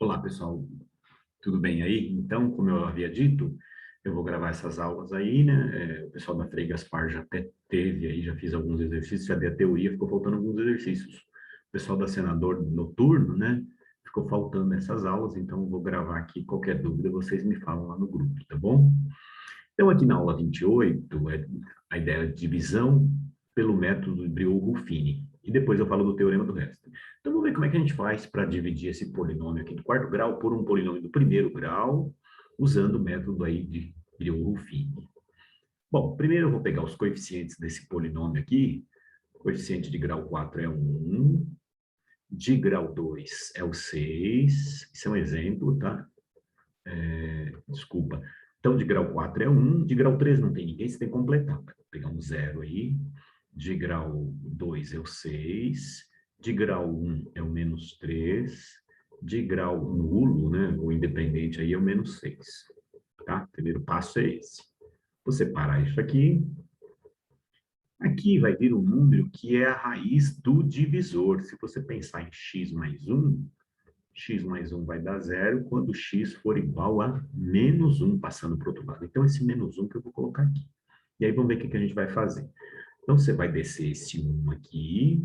Olá, pessoal, tudo bem aí? Então, como eu havia dito, eu vou gravar essas aulas aí, né? O pessoal da Frei Gaspar já até teve aí, já fiz alguns exercícios, já dei a teoria, ficou faltando alguns exercícios. O pessoal da Senador Noturno, né? Ficou faltando essas aulas, então eu vou gravar aqui. Qualquer dúvida, vocês me falam lá no grupo, tá bom? Então, aqui na aula 28, a ideia de divisão pelo método de Briot-Ruffini. E depois eu falo do teorema do resto. Então, vamos ver como é que a gente faz para dividir esse polinômio aqui do quarto grau por um polinômio do primeiro grau, usando o método aí de Briot-Ruffini. Bom, primeiro eu vou pegar os coeficientes desse polinômio aqui. O coeficiente de grau 4 é 1, de grau 2 é o 6. Isso é um exemplo, tá? Desculpa. Então, de grau 4 é 1, de grau 3 não tem ninguém, você tem que completar. Vou pegar um zero aí. De grau 2 é o 6, de grau 1 é o menos 3, de grau nulo, né, ou independente aí é o menos 6. Tá? O primeiro passo é esse. Vou separar isso aqui. Aqui vai vir um número que é a raiz do divisor. Se você pensar em x mais 1 vai dar zero quando x for igual a menos 1 passando para o outro lado. Então, esse menos 1 que eu vou colocar aqui. E aí, vamos ver o que a gente vai fazer. Então, você vai descer esse 1 aqui.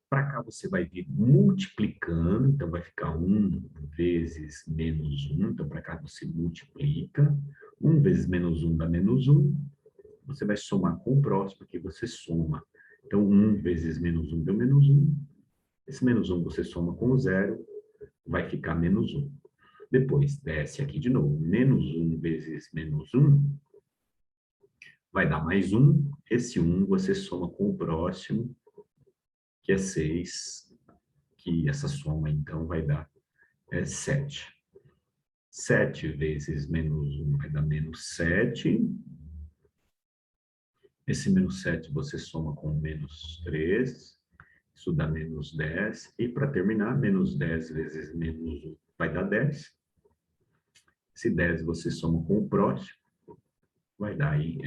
Para cá, você vai vir multiplicando. Então, vai ficar 1 vezes menos 1. Então, para cá, você multiplica. 1 vezes menos 1 dá menos 1. Você vai somar com o próximo, que você soma. Então, 1 vezes menos 1 deu menos 1. Esse menos 1 você soma com o zero, vai ficar menos 1. Depois, desce aqui de novo. Menos 1 vezes menos 1 vai dar mais 1. Esse 1 você soma com o próximo, que é 6. Que essa soma, então, vai dar 7. 7 vezes menos 1 vai dar menos 7. Esse menos 7 você soma com menos 3. Isso dá menos 10. E, para terminar, menos 10 vezes menos 1 vai dar 10. Esse 10 você soma com o próximo, vai dar aí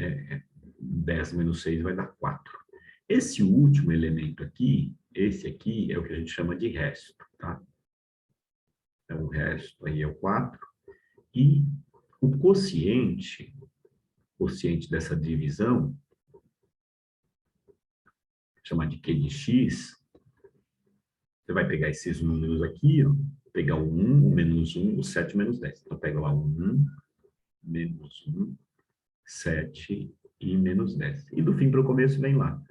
10 menos 6 vai dar 4. Esse último elemento aqui, esse aqui é o que a gente chama de resto, tá? Então, o resto aí é o 4. E o quociente dessa divisão, chamar de Q de x, você vai pegar esses números aqui, ó, pegar o 1, o menos 1, o 7 menos 10. Então, pega lá o 1, menos 1, 7 e menos 10. E do fim para o começo vem lá.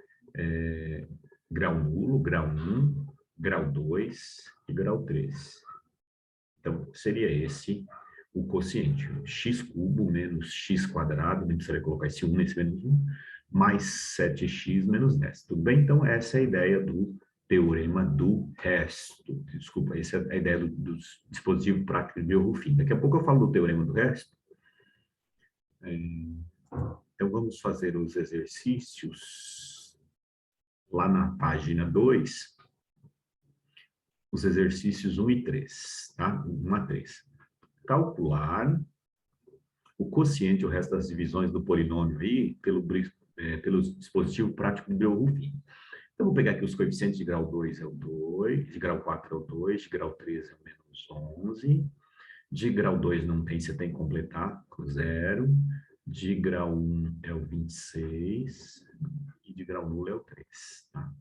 Grau nulo, grau 1, grau 2 e grau 3. Então, seria esse o quociente. X cubo menos x quadrado, nem precisaria colocar esse 1 nesse menos 1, mais 7x menos 10. Tudo bem? Então, essa é a ideia do teorema do resto. Desculpa, essa é a ideia do dispositivo prático de Briot-Ruffini. Daqui a pouco eu falo do teorema do resto. Então, vamos fazer os exercícios lá na página 2, os exercícios 1 e 3, tá? 1 a 3. Calcular o quociente, o resto das divisões do polinômio aí, pelo dispositivo prático de Briot-Ruffini. Então, vou pegar aqui os coeficientes de grau 2 é o 2, de grau 4 é o 2, de grau 3 é o menos 11, de grau 2 não tem, você tem que completar com 0, de grau 1 é o 26, e de grau nulo é o 3, tá?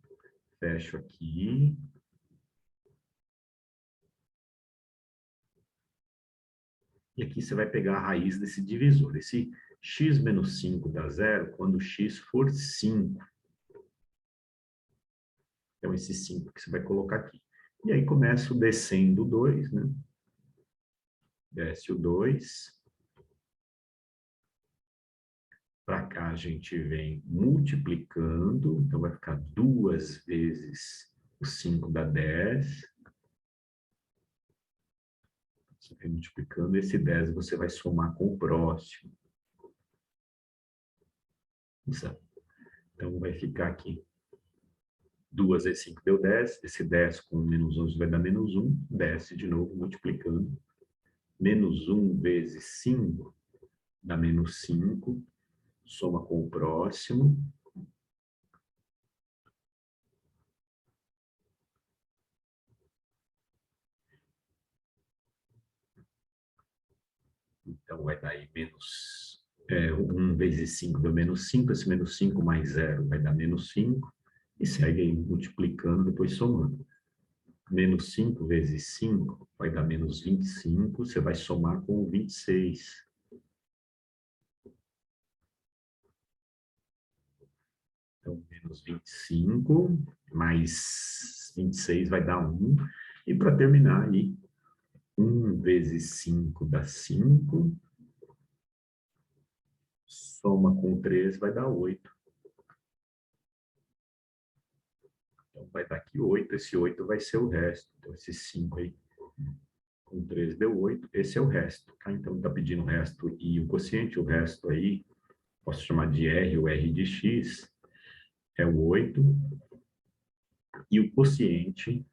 Fecho aqui. E aqui você vai pegar a raiz desse divisor. Esse x menos 5 dá zero quando x for 5. Então, esse 5 que você vai colocar aqui. E aí começa o descendo o 2, né? Desce o 2. Para cá a gente vem multiplicando. Então, vai ficar 2 vezes o 5 dá 10. Você vem multiplicando. Esse 10 você vai somar com o próximo. Então, vai ficar aqui 2 vezes 5 deu 10. Esse 10 com menos 11 vai dar menos 1. Desce de novo, multiplicando. Menos 1 vezes 5 dá menos 5. Soma com o próximo. Então, vai dar aí menos 1 vezes 5 deu menos 5, esse menos 5 mais 0 vai dar menos 5, e segue aí multiplicando, depois somando. Menos 5 vezes 5 vai dar menos 25, você vai somar com o 26. Então, menos 25 mais 26 vai dar 1. E para terminar aí, 1 vezes 5 dá 5. Soma com 3 vai dar 8. Então, vai dar aqui 8. Esse 8 vai ser o resto. Então, esse 5 aí com 3 deu 8. Esse é o resto. Tá? Então, está pedindo o resto e o quociente. O resto aí, posso chamar de R, o R de X, é o 8. E o quociente,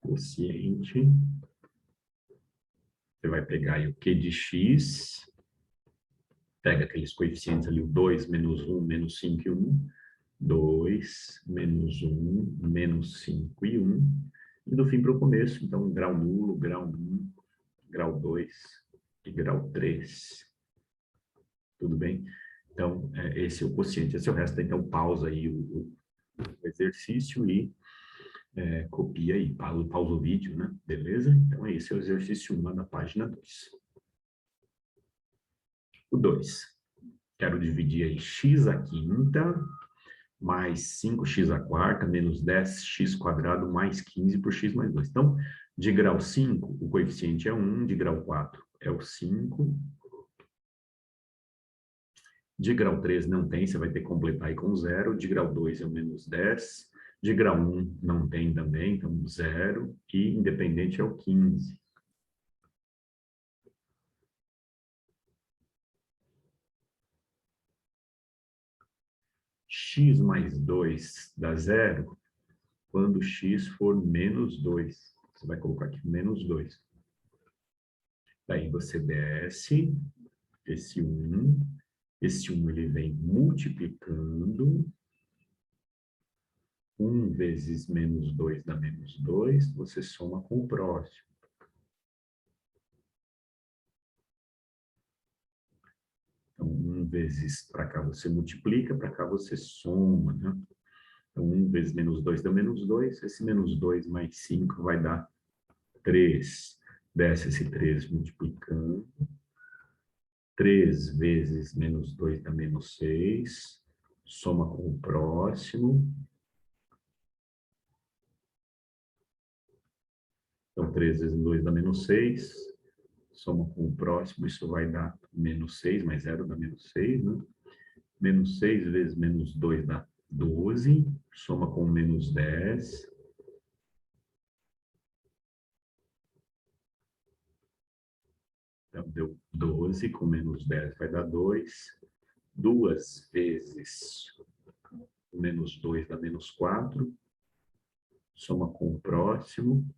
você vai pegar aí o Q de X, pega aqueles coeficientes ali, o 2, menos 1, menos 5 e 1. 2, menos 1, menos 5 e 1. E do fim para o começo, então, grau nulo, grau 1, grau 2 e grau 3. Tudo bem? Então, esse é o quociente. Esse é o resto. Então, pausa aí o exercício e copia aí. Pausa o vídeo, né? Beleza? Então, esse é o exercício 1 lá da página 2. O 2. Quero dividir aí x à quinta mais 5x à quarta, menos 10x quadrado, mais 15 por x mais 2. Então, de grau 5, o coeficiente é 1, de grau 4 é o 5. De grau 3 não tem, você vai ter que completar aí com 0. De grau 2 é o menos 10. De grau 1 não tem também, então 0. E independente é o 15. X mais 2 dá 0 quando x for menos 2. Você vai colocar aqui menos 2. Daí você desce esse 1. Esse 1 ele vem multiplicando. 1 vezes menos 2 dá menos 2. Você soma com o próximo. Então, 1 vezes para cá você multiplica, para cá você soma, né? Então, 1 vezes menos 2 dá menos 2. Esse menos 2 mais 5 vai dar 3. Desce esse 3 multiplicando. 3 vezes menos 2 dá menos 6. Soma com o próximo. Então, 3 vezes 2 dá menos 6. Soma com o próximo, isso vai dar menos 6, mais 0 dá menos 6, né? Menos 6 vezes menos 2 dá 12. Soma com menos 10. Então, deu 12, com menos 10 vai dar 2. 2 vezes menos 2 dá menos 4. Soma com o próximo.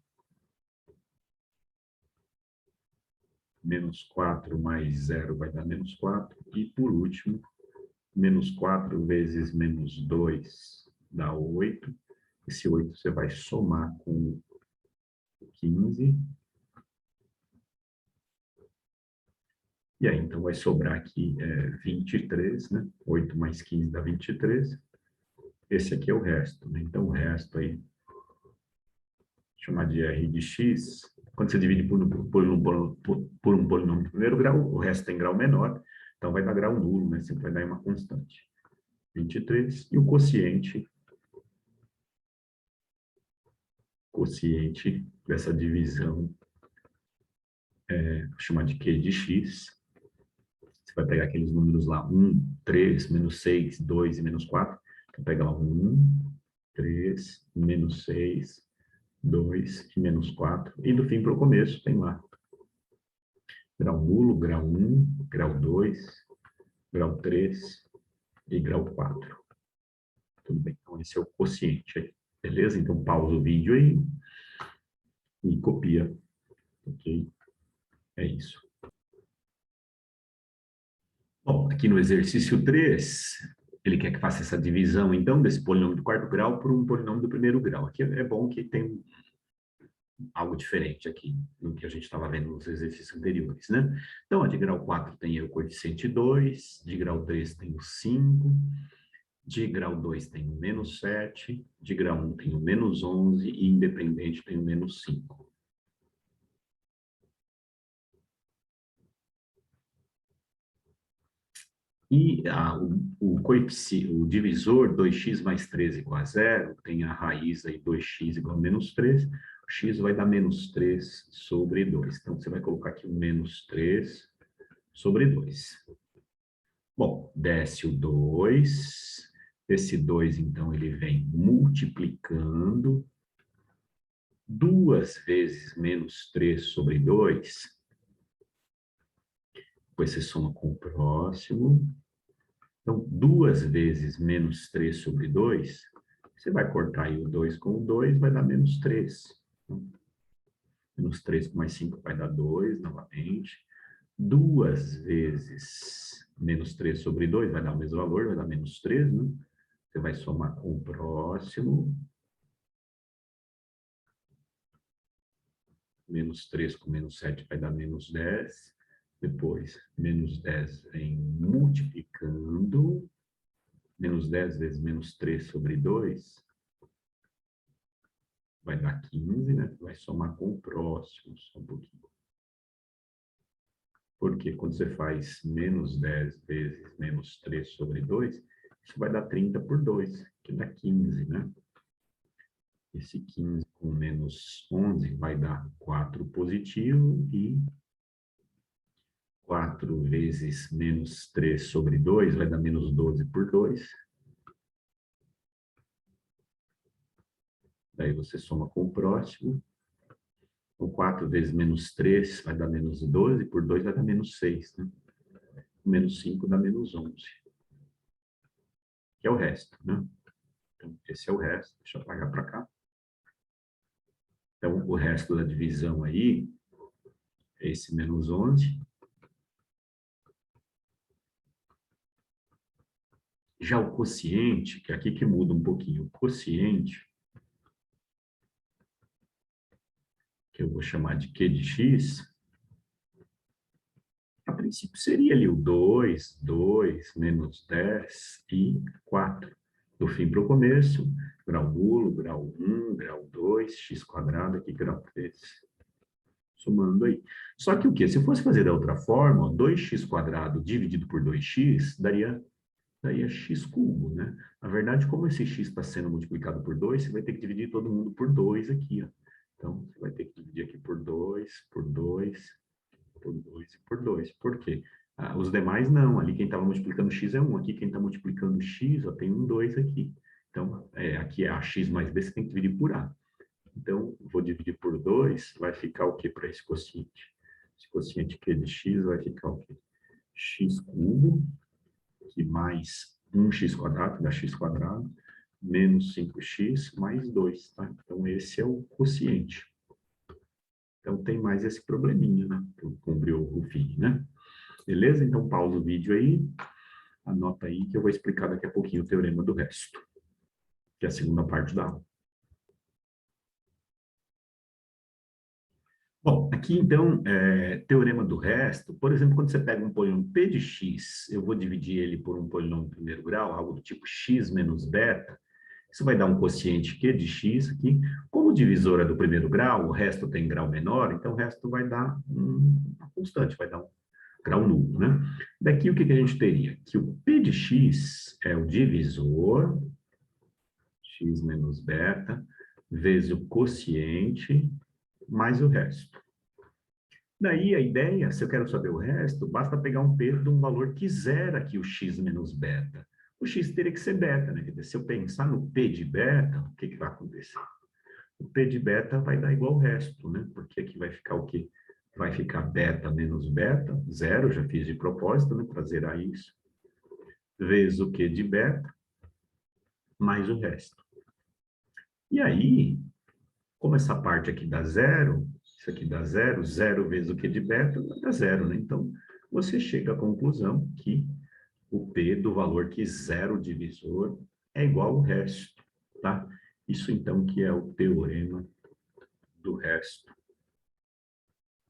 Menos 4 mais 0 vai dar menos 4. E, por último, menos 4 vezes menos 2 dá 8. Esse 8 você vai somar com 15. E aí, então, vai sobrar aqui 23, né? 8 mais 15 dá 23. Esse aqui é o resto, né? Então, o resto aí, chamar de R de X, quando você divide por um polinômio de primeiro grau, o resto tem grau menor, então vai dar grau nulo, né? Sempre vai dar uma constante. 23, e o quociente dessa divisão, vou chamar de Q de X. Você vai pegar aqueles números lá, 1, 3, menos 6, 2 e menos 4. Então, pega lá 1, 3, menos 6, 2 e menos 4. E do fim para o começo tem lá grau nulo, grau 1, grau 2, grau 3 e grau 4. Tudo bem? Então, esse é o quociente aí. Beleza? Então, pausa o vídeo aí e copia. Ok? É isso. Bom, aqui no exercício 3, ele quer que faça essa divisão, então, desse polinômio do quarto grau por um polinômio do primeiro grau. Aqui é bom que tem algo diferente aqui no que a gente estava vendo nos exercícios anteriores, né? Então, a de grau 4 tem o coeficiente 2, de grau 3 tem o 5, de grau 2 tem o menos 7, de grau 1 tem o menos 11 e independente tem o menos 5. E o divisor 2x mais 3 igual a 0, tem a raiz aí 2x igual a menos 3, o x vai dar menos 3 sobre 2. Então, você vai colocar aqui o menos 3 sobre 2. Bom, desce o 2, esse 2, então, ele vem multiplicando 2 vezes menos 3 sobre 2, depois você soma com o próximo. Então, 2 vezes menos 3 sobre 2, você vai cortar aí o 2 com o 2, vai dar menos 3. Menos 3 com mais 5 vai dar 2, novamente. 2 vezes menos 3 sobre 2 vai dar o mesmo valor, vai dar menos 3, né? Você vai somar com o próximo. Menos 3 com menos 7 vai dar menos 10. Depois, menos 10 vem multiplicando. Menos 10 vezes menos 3 sobre 2 vai dar 15, né? Vai somar com o próximo, só um pouquinho. Porque quando você faz menos 10 vezes menos 3 sobre 2, isso vai dar 30 por 2, que dá 15, né? Esse 15 com menos 11 vai dar 4 positivo e 4 vezes menos 3 sobre 2 vai dar menos 12 por 2. Daí você soma com o próximo. O 4 vezes menos 3 vai dar menos 12, por 2 vai dar menos 6, né? Menos 5 dá menos 11. Que é o resto, né? Então, esse é o resto. Deixa eu apagar para cá. Então, o resto da divisão aí é esse menos 11. Já o quociente, que é aqui que muda um pouquinho. O quociente, que eu vou chamar de Q de x, a princípio seria ali o 2, 2, menos 10 e 4. Do fim para o começo, grau nulo, grau 1, grau 2, x quadrado, aqui grau 3. Somando aí. Só que o quê? Se fosse fazer da outra forma, 2x quadrado dividido por 2x, daria x cubo, né? Na verdade, como esse x está sendo multiplicado por 2, você vai ter que dividir todo mundo por 2 aqui, ó. Então, você vai ter que dividir aqui por 2, por 2, por 2 e por 2. Por quê? Os demais não. Ali quem estava multiplicando x é 1. Aqui quem está multiplicando x, ó, tem um 2 aqui. Então, aqui é ax mais b, você tem que dividir por a. Então, vou dividir por 2, vai ficar o que para esse quociente? Esse quociente Q de x vai ficar o quê? X cubo, que mais 1x quadrado, dá x quadrado, menos 5x mais 2, tá? Então, esse é o quociente. Então, tem mais esse probleminha, né? Com o fim, né? Beleza? Então, pausa o vídeo aí. Anota aí que eu vou explicar daqui a pouquinho o teorema do resto, que é a segunda parte da aula. Bom, aqui então, teorema do resto, por exemplo, quando você pega um polinômio p de x, eu vou dividir ele por um polinômio de primeiro grau, algo do tipo x menos beta, isso vai dar um quociente q de x aqui. Como o divisor é do primeiro grau, o resto tem grau menor, então o resto vai dar uma constante, vai dar um grau nulo, né? Daqui o que a gente teria? Que o p de x é o divisor, x menos beta, vezes o quociente, mais o resto. Daí a ideia, se eu quero saber o resto, basta pegar um p de um valor que zera aqui o x menos beta. O x teria que ser beta, né? Quer dizer, se eu pensar no p de beta, o que vai acontecer? O p de beta vai dar igual ao resto, né? Porque aqui vai ficar o quê? Vai ficar beta menos beta, zero, já fiz de propósito, né? Para zerar isso. Vezes o q de beta, mais o resto. E aí, como essa parte aqui dá zero, isso aqui dá zero, zero vezes o q de beta dá zero, né? Então, você chega à conclusão que o p do valor que zero divisor é igual ao resto, tá? Isso, então, que é o teorema do resto,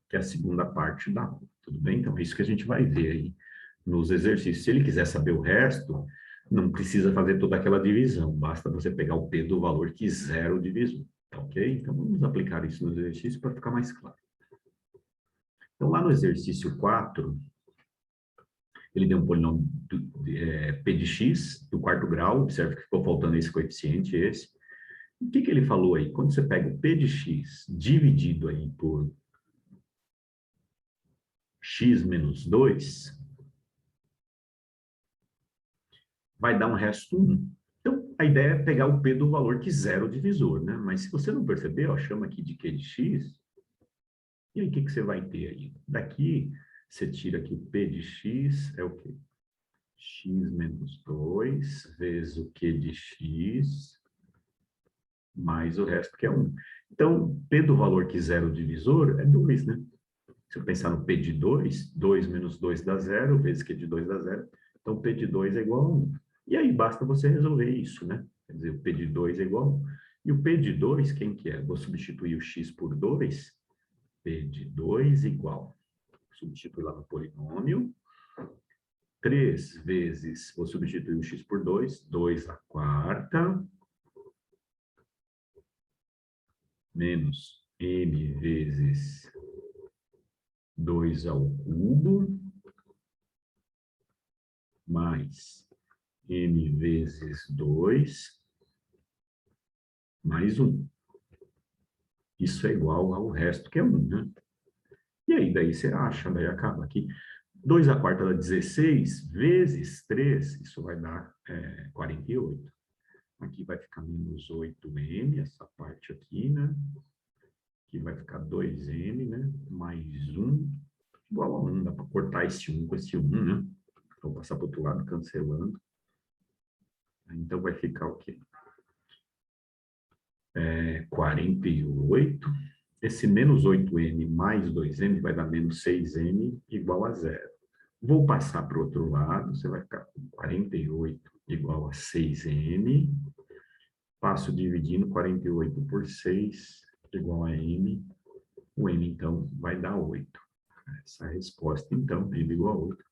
que é a segunda parte da aula. Tudo bem? Então, é isso que a gente vai ver aí nos exercícios. Se ele quiser saber o resto, não precisa fazer toda aquela divisão, basta você pegar o P do valor que zero divisor, tá ok? Então, vamos aplicar isso no exercício para ficar mais claro. Então, lá no exercício 4, ele deu um polinômio P de x do quarto grau, observe que ficou faltando esse coeficiente, esse. O que ele falou aí? Quando você pega o P de x dividido aí por x menos 2, vai dar um resto 1. Então, a ideia é pegar o P do valor que zero divisor, né? Mas se você não perceber, ó, chama aqui de Q de x. E aí, o que você vai ter aí? Daqui, você tira aqui o P de x, é o quê? X menos 2 vezes o Q de x, mais o resto, que é 1. Então, P do valor que zero divisor é 2, né? Se eu pensar no P de 2, 2 menos 2 dá 0, vezes Q de 2 dá 0. Então, P de 2 é igual a 1. E aí, basta você resolver isso, né? Quer dizer, o P de 2 é igual a 1. E o P de 2, quem que é? Vou substituir o x por 2. P de 2 igual. Substituir lá no polinômio. 3 vezes, vou substituir o x por 2. 2 à quarta. Menos m vezes 2 ao cubo. Mais m vezes 2, mais 1. Isso é igual ao resto, que é 1, né? E aí, daí você acha, daí acaba aqui. 2 à quarta dá 16, vezes 3, isso vai dar 48. Aqui vai ficar menos 8m, essa parte aqui, né? Aqui vai ficar 2m, né? Mais 1, igual a 1. Dá para cortar esse 1 com esse 1, né? Vou passar para o outro lado, cancelando. Então, vai ficar o quê? 48. Esse menos 8m mais 2m vai dar menos 6m igual a 0. Vou passar para o outro lado, você vai ficar com 48 igual a 6m. Passo dividindo 48 por 6 igual a m. O m, então, vai dar 8. Essa é a resposta, então, m igual a 8.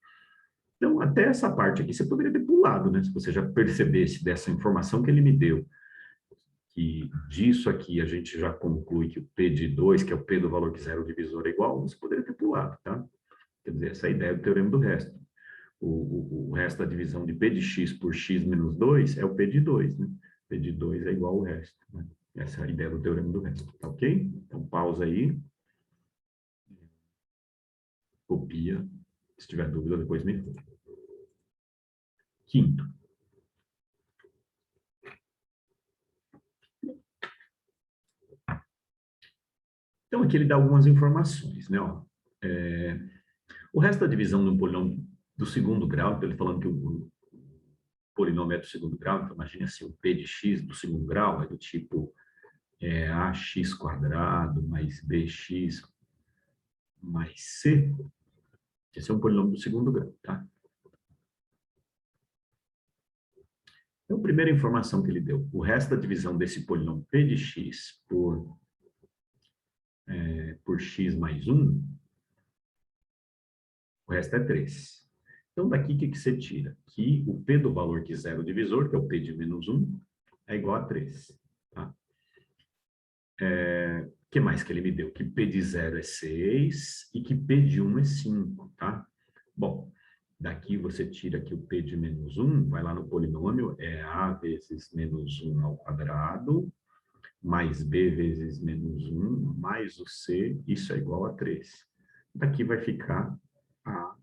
Então, até essa parte aqui você poderia ter pulado, né? Se você já percebesse dessa informação que ele me deu, que disso aqui a gente já conclui que o P de 2, que é o P do valor que zero divisor é igual, você poderia ter pulado, tá? Quer dizer, essa é a ideia do teorema do resto. O resto da divisão de P de x por x menos 2 é o P de 2, né? P de 2 é igual ao resto, né? Essa é a ideia do teorema do resto, tá ok? Então, pausa aí. Copia. Se tiver dúvida, depois me fala. Quinto. Então, aqui ele dá algumas informações, né? Ó, o resto da divisão de um polinômio do segundo grau, então ele falando que o polinômio é do segundo grau, então imagine assim, o P de x do segundo grau é do tipo ax quadrado mais bx mais c. Esse é um polinômio do segundo grau, tá? Então, a primeira informação que ele deu, o resto da divisão desse polinômio P de x por x mais 1, o resto é 3. Então, daqui, o que você tira? Que o P do valor que zero divisor, que é o P de menos 1, é igual a 3. Tá? O que mais que ele me deu? Que P de 0 é 6 e que P de 1 é 5, tá? Bom, daqui você tira aqui o P de menos 1, vai lá no polinômio, é A vezes menos 1 ao quadrado, mais B vezes menos 1, mais o C, isso é igual a 3. Daqui vai ficar A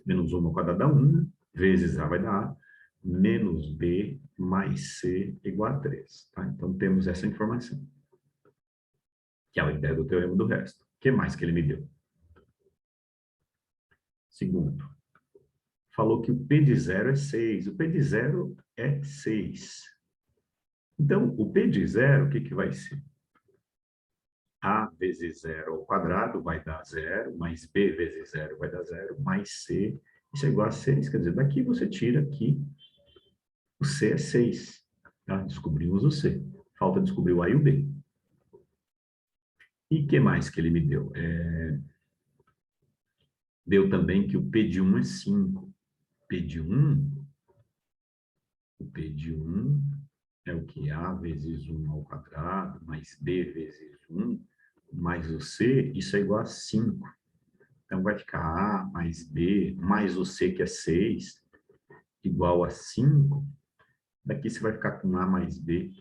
menos 1 ao quadrado dá 1, vezes A vai dar A, menos B mais C igual a 3. Tá? Então, temos essa informação, que é a ideia do teorema do resto. O que mais que ele me deu? Segundo, falou que o P de 0 é 6. O P de 0 é 6. Então, o P de 0, o que vai ser? A vezes 0 ao quadrado vai dar 0, mais B vezes 0 vai dar 0, mais C, isso é igual a 6. Quer dizer, daqui você tira que o C é 6. Tá? Descobrimos o C. Falta descobrir o A e o B. E o que mais que ele me deu? Deu também que o P de 1 é 5. P de 1, o P de 1 é o que? A vezes 1 ao quadrado, mais B vezes 1, mais o C, isso é igual a 5. Então, vai ficar A mais B, mais o C, que é 6, igual a 5. Daqui você vai ficar com A mais B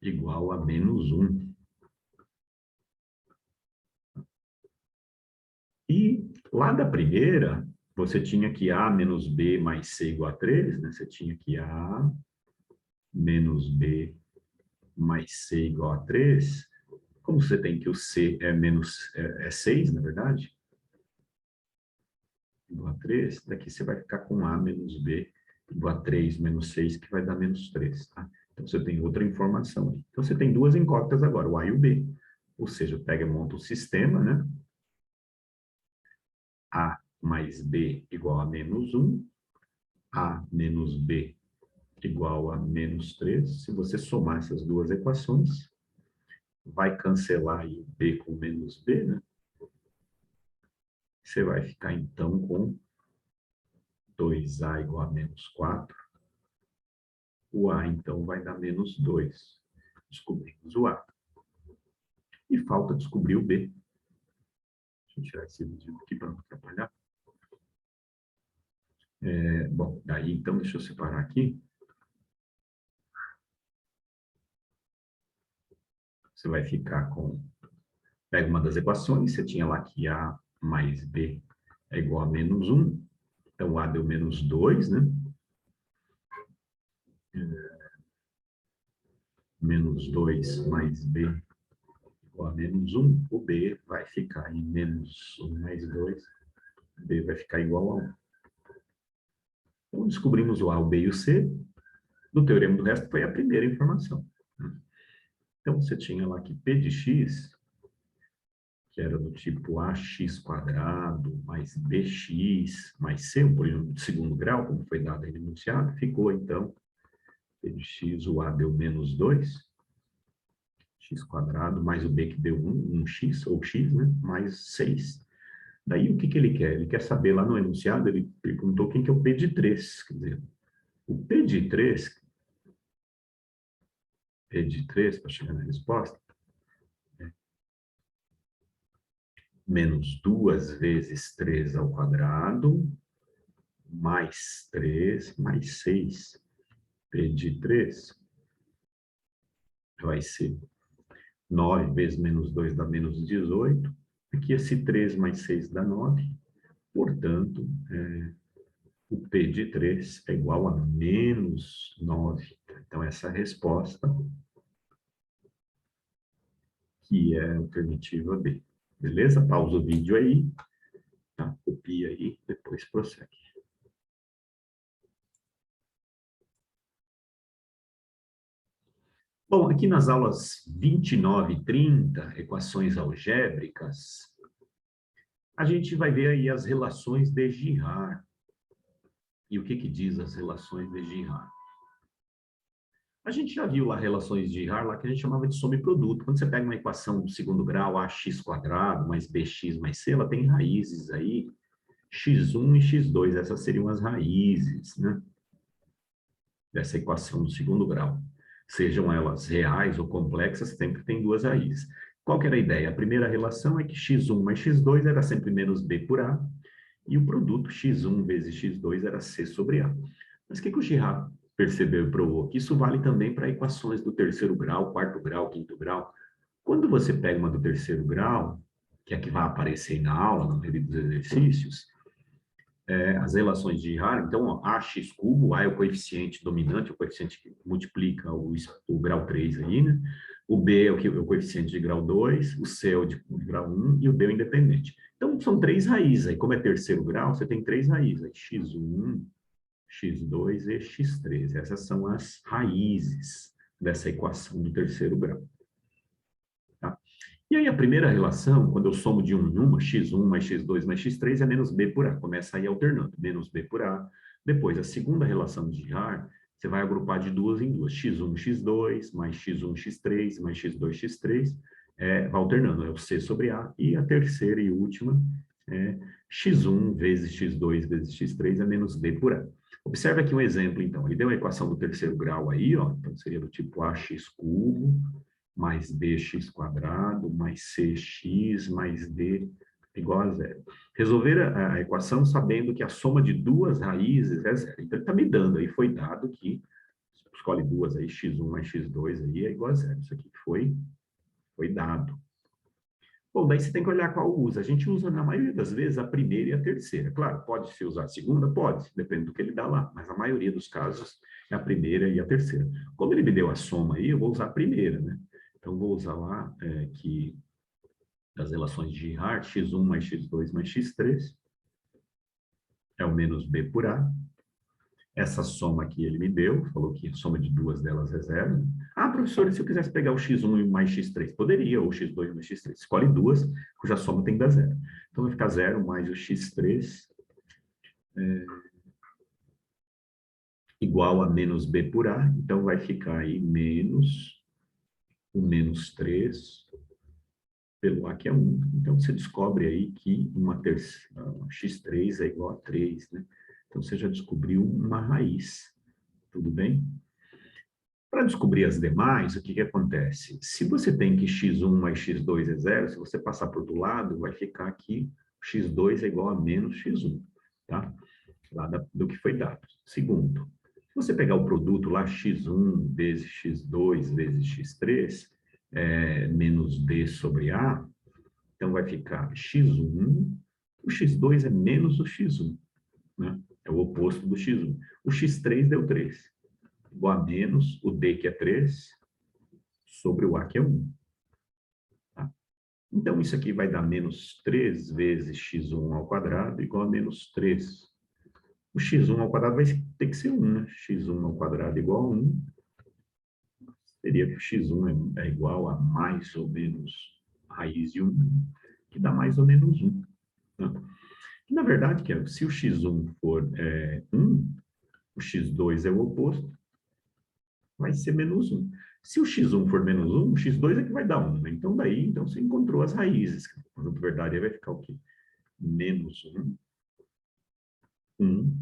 igual a menos 1. E lá da primeira, você tinha que A menos B mais C igual a 3, né? Você tinha que A menos B mais C igual a 3. Como você tem que o C é 6, na verdade, igual a 3, daqui você vai ficar com A menos B igual a 3 menos 6, que vai dar menos 3. Tá? Então, você tem outra informação aí. Então, você tem duas incógnitas agora, o A e o B. Ou seja, pega e monta o sistema, né? A mais B igual a menos 1, A menos B igual a menos 3. Se você somar essas duas equações, vai cancelar aí o B com menos B, né? Você vai ficar, então, com 2A igual a menos 4. O A, então, vai dar menos 2. Descobrimos o A. E falta descobrir o B. Deixa eu tirar esse vídeo aqui para não atrapalhar. Bom, daí, então, deixa eu separar aqui. Você vai ficar com... Pega uma das equações, você tinha lá que A mais B é igual a menos 1. Então, A deu menos 2, né? Menos 2 mais B igual a menos 1. O B vai ficar em menos 1 mais 2. B vai ficar igual a 1. Então, descobrimos o A, o B e o C. Do teorema do resto foi a primeira informação. Então, você tinha lá que P de x, que era do tipo ax² mais bx mais c, um polínômio de segundo grau, como foi dado aí no enunciado, ficou, então, P de x, o A deu menos 2, x² mais o B que deu 1, 1x, ou x, né, mais 6. Daí, o que que ele quer? Ele quer saber, lá no enunciado, ele perguntou quem que é o P de 3, quer dizer, o P de 3, para chegar na resposta, menos 2 vezes 3 ao quadrado, mais 3, mais 6. P de 3 vai ser 9 vezes menos 2 dá menos 18. Aqui esse 3 mais 6 dá 9. Portanto, o P de 3 é igual a menos 9. Então, essa é a resposta, que é a alternativa B. Beleza? Pausa o vídeo aí, tá? Copia aí, depois prossegue. Bom, aqui nas aulas 29 e 30, equações algébricas, a gente vai ver aí as relações de Girard. E o que que diz as relações de Girard? A gente já viu lá relações de Girard, lá que a gente chamava de soma e produto. Quando você pega uma equação do segundo grau, ax² mais bx mais c, ela tem raízes aí, x1 e x2. Essas seriam as raízes, né, dessa equação do segundo grau. Sejam elas reais ou complexas, sempre tem duas raízes. Qual que era a ideia? A primeira relação é que x1 mais x2 era sempre menos b por a, e o produto x1 vezes x2 era c sobre a. Mas o que o Girard percebeu e provou? Que isso vale também para equações do terceiro grau, quarto grau, quinto grau. Quando você pega uma do terceiro grau, que é a que vai aparecer aí na aula, na maioria dos exercícios, as relações de Girard, então, ó, ax³, A é o coeficiente dominante, o coeficiente que multiplica o grau 3 aí, né? O B é o coeficiente de grau 2, o C é o de grau 1 e o D é o independente. Então, são três raízes. Aí, como é terceiro grau, você tem três raízes. Aí, x1, x2 e x3. Essas são as raízes dessa equação do terceiro grau. Tá? E aí, a primeira relação, quando eu somo de 1 em uma, x1 mais x2 mais x3 é menos b por a. Começa aí alternando, menos b por a. Depois, a segunda relação de Girard, você vai agrupar de duas em duas. x1, x2, mais x1, x3, mais x2, x3, vai alternando, é o C sobre A, e a terceira e última é x1 vezes x2 vezes x3 é menos D por A. Observe aqui um exemplo, então. Ele deu a equação do terceiro grau aí, ó, então seria do tipo ax cubo mais bx quadrado mais cx mais d igual a zero. Resolver a equação sabendo que a soma de duas raízes é zero. Então, ele está me dando aí, foi dado que, escolhe duas aí, x1 mais x2 aí é igual a zero. Isso aqui foi dado. Bom, daí você tem que olhar qual usa. A gente usa, na maioria das vezes, a primeira e a terceira. Claro, pode-se usar a segunda? Pode, depende do que ele dá lá. Mas a maioria dos casos é a primeira e a terceira. Como ele me deu a soma aí, eu vou usar a primeira, né? Então, vou usar lá que das relações de Girard, x1 mais x2 mais x3 é o menos b por a. Essa soma aqui ele me deu, falou que a soma de duas delas é zero. Ah, professor, e se eu quisesse pegar o x1 mais x3? Poderia, ou x2 mais x3. Escolhe duas, cuja soma tem que dar zero. Então, vai ficar zero mais o x3 igual a menos b por a. Então, vai ficar aí menos o menos 3 pelo a, que é 1. Então, você descobre aí que x3 é igual a 3, né? Então, você já descobriu uma raiz. Tudo bem? Para descobrir as demais, o que acontece? Se você tem que x1 mais x2 é zero, se você passar para o outro lado, vai ficar aqui x2 é igual a menos x1, tá? Lá do que foi dado. Segundo, se você pegar o produto lá, x1 vezes x2 vezes x3, menos d sobre a, então vai ficar x1, o x2 é menos o x1, né? É o oposto do x1. O x3 deu 3. Igual a menos o D, que é 3, sobre o A, que é 1. Tá? Então, isso aqui vai dar menos 3 vezes x1 ao quadrado, igual a menos 3. O x1 ao quadrado vai ter que ser 1, né? x1 ao quadrado igual a 1. Seria que o x1 é igual a mais ou menos raiz de 1, que dá mais ou menos 1. Tá? E, na verdade, se o x1 for 1, o x2 é o oposto, vai ser menos 1. Se o x1 for menos 1, o x2 é que vai dar 1. Né? Então, daí, você encontrou as raízes. O conjunto verdadeiro vai ficar o quê? Menos 1, 1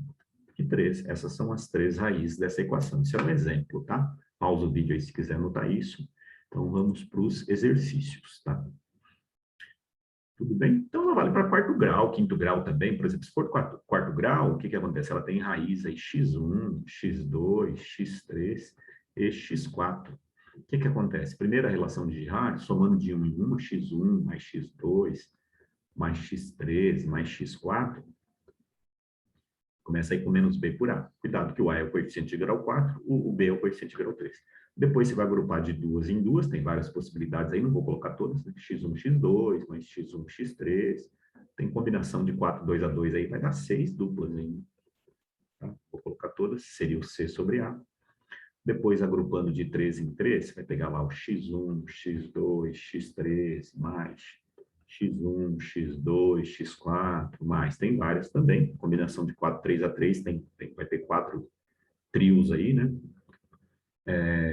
e 3. Essas são as três raízes dessa equação. Isso é um exemplo, tá? Pausa o vídeo aí se quiser anotar isso. Então, vamos para os exercícios, tá? Tudo bem? Então, ela vale para quarto grau, quinto grau também. Por exemplo, se for quarto grau, o que acontece? Ela tem raiz aí x1, x2, x3 e x4. O que acontece? Primeira relação de Girard, somando de 1 em 1, x1 mais x2 mais x3 mais x4, começa aí com menos b por a. Cuidado que o a é o coeficiente de grau 4, o b é o coeficiente de grau 3. Depois você vai agrupar de duas em duas, tem várias possibilidades aí, não vou colocar todas, né? x1, x2, mais x1, x3, tem combinação de 4, 2 a 2 aí, vai dar 6 duplas ainda. Tá? Vou colocar todas, seria o c sobre a. Depois, agrupando de 3 em 3, você vai pegar lá o x1, x2, x3, mais x1, x2, x4, mais. Tem várias também. Combinação de 4, 3 a 3, vai ter 4 trios aí, né?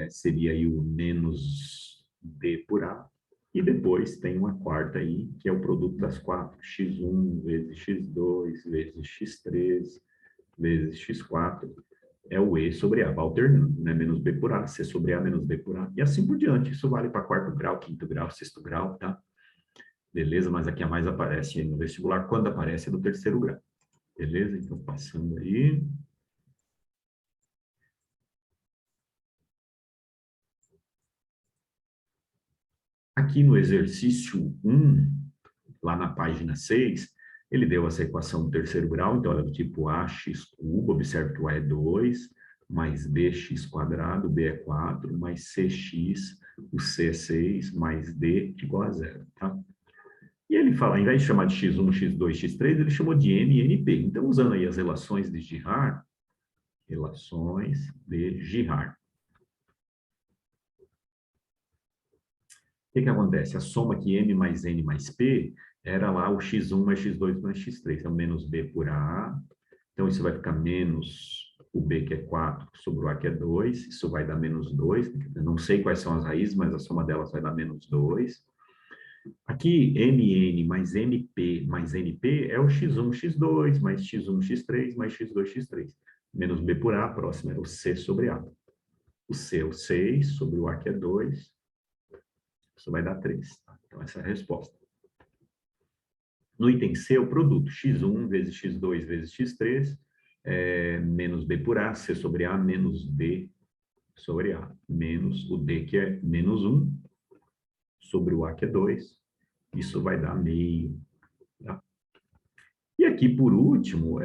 Seria aí o menos d por a. E depois tem uma quarta aí, que é o produto das 4. x1 vezes x2 vezes x3 vezes x4 é o E sobre A, vai alternando, né? Menos B por A, C sobre A, menos B por A, e assim por diante. Isso vale para quarto grau, quinto grau, sexto grau, tá? Beleza? Mas aqui a mais aparece aí no vestibular, quando aparece é do terceiro grau. Beleza? Então, passando aí. Aqui no exercício 1, lá na página 6, ele deu essa equação do terceiro grau, então ela é do tipo ax cubo, observe que o a é 2, mais bx quadrado, b é 4, mais cx, o c é 6, mais d igual a zero, tá? E ele fala, ao invés de chamar de x1, x2, x3, ele chamou de m e np. Então, usando aí as relações de Girard, o que acontece? A soma aqui m mais n mais p era lá o x1 mais x2 mais x3, então menos b por a. Então, isso vai ficar menos o b, que é 4, sobre o a, que é 2. Isso vai dar menos 2. Eu não sei quais são as raízes, mas a soma delas vai dar menos 2. Aqui, mn mais mp mais np é o x1, x2, mais x1, x3, mais x2, x3. Menos b por a, a próxima é o c sobre a. O c é o 6, sobre o a que é 2. Isso vai dar 3. Tá? Então, essa é a resposta. No item C, o produto x1 vezes x2 vezes x3, menos b por a, c sobre a, menos b sobre a, menos o d, que é menos 1, sobre o a, que é 2. Isso vai dar meio. Tá? E aqui, por último,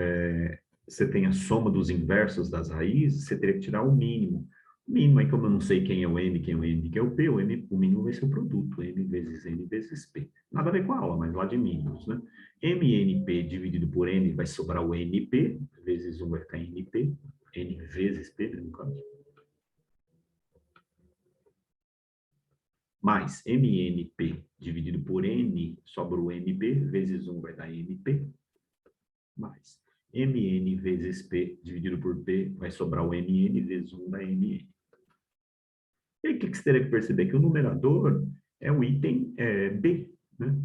você tem a soma dos inversos das raízes, você teria que tirar o mínimo. O mínimo, aí como eu não sei quem é o m, quem é o n, quem é o p, o mínimo vai ser o produto, m vezes n vezes p. Nada a ver com a aula, mas lá de mínimos, né? mnp dividido por n vai sobrar o np, vezes 1 vai ficar np, n vezes p, no caso. Mais mnp dividido por n, sobra o np, vezes 1 vai dar np, mais mn vezes p dividido por p, vai sobrar o mn vezes 1 da mn. E aí, o que você teria que perceber? Que o numerador é o item b, né?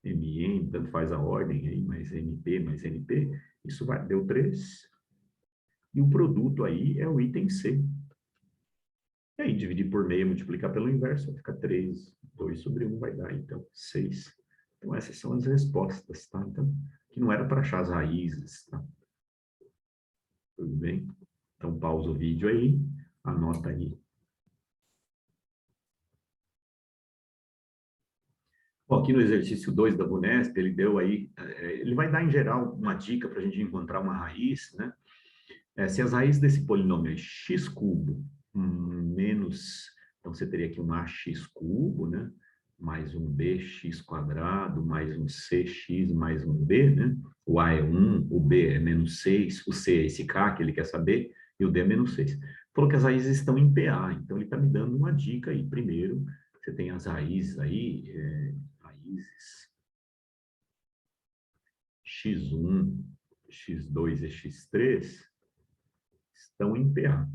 mn, tanto faz a ordem aí, mais np, isso deu 3. E o produto aí é o item c. E aí, dividir por meio, multiplicar pelo inverso, vai ficar 3. 2 sobre 1 vai dar, então, 6. Então, essas são as respostas, tá? Então, que não era para achar as raízes, tá? Tudo bem? Então, pausa o vídeo aí, anota aí. Bom, aqui no exercício 2 da Vunesp, ele deu aí, ele vai dar em geral uma dica para a gente encontrar uma raiz, né? Se as raízes desse polinômio é x cubo menos, então você teria aqui um ax cubo, né? Mais um bx quadrado, mais um cx, mais um b, né? O a é 1, o b é menos 6, o c é esse k que ele quer saber, e o d é menos 6. Falou que as raízes estão em PA, então ele está me dando uma dica aí. Primeiro, você tem as raízes aí, raízes x1, x2 e x3 estão em PA.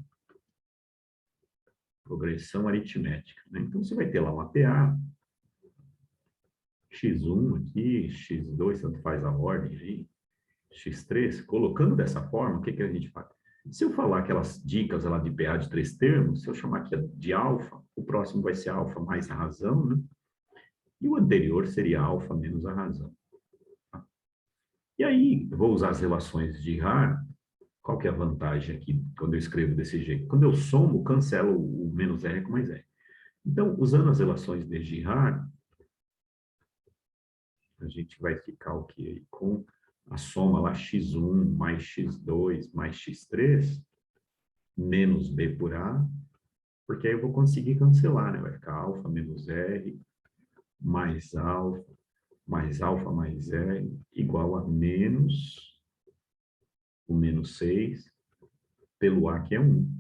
Progressão aritmética. Né? Então, você vai ter lá uma PA, x1 aqui, x2, tanto faz a ordem aí, x3. Colocando dessa forma, o que a gente faz? Se eu falar aquelas dicas lá de PA de 3 termos, se eu chamar aqui de alfa, o próximo vai ser alfa mais a razão, né? E o anterior seria alfa menos a razão. E aí, eu vou usar as relações de Girard. Qual que é a vantagem aqui quando eu escrevo desse jeito? Quando eu somo, cancelo o menos R com mais R. Então, usando as relações de Girard, a gente vai ficar o quê? Com a soma lá x1 mais x2 mais x3 menos b por a, porque aí eu vou conseguir cancelar, né? Vai ficar alfa menos r mais alfa mais r igual a menos o menos 6 pelo a, que é 1.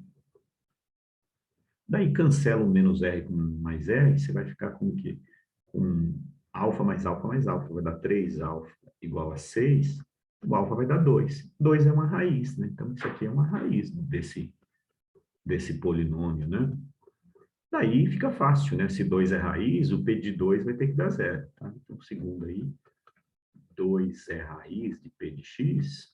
Daí cancela o menos r com mais r, você vai ficar com o quê? Com alfa mais alfa mais alfa, vai dar 3 alfa igual a 6, o alfa vai dar 2. 2 é uma raiz, né? Então, isso aqui é uma raiz desse polinômio, né? Daí fica fácil, né? Se 2 é raiz, o p de 2 vai ter que dar 0, tá? Então, segundo aí, 2 é raiz de p de x.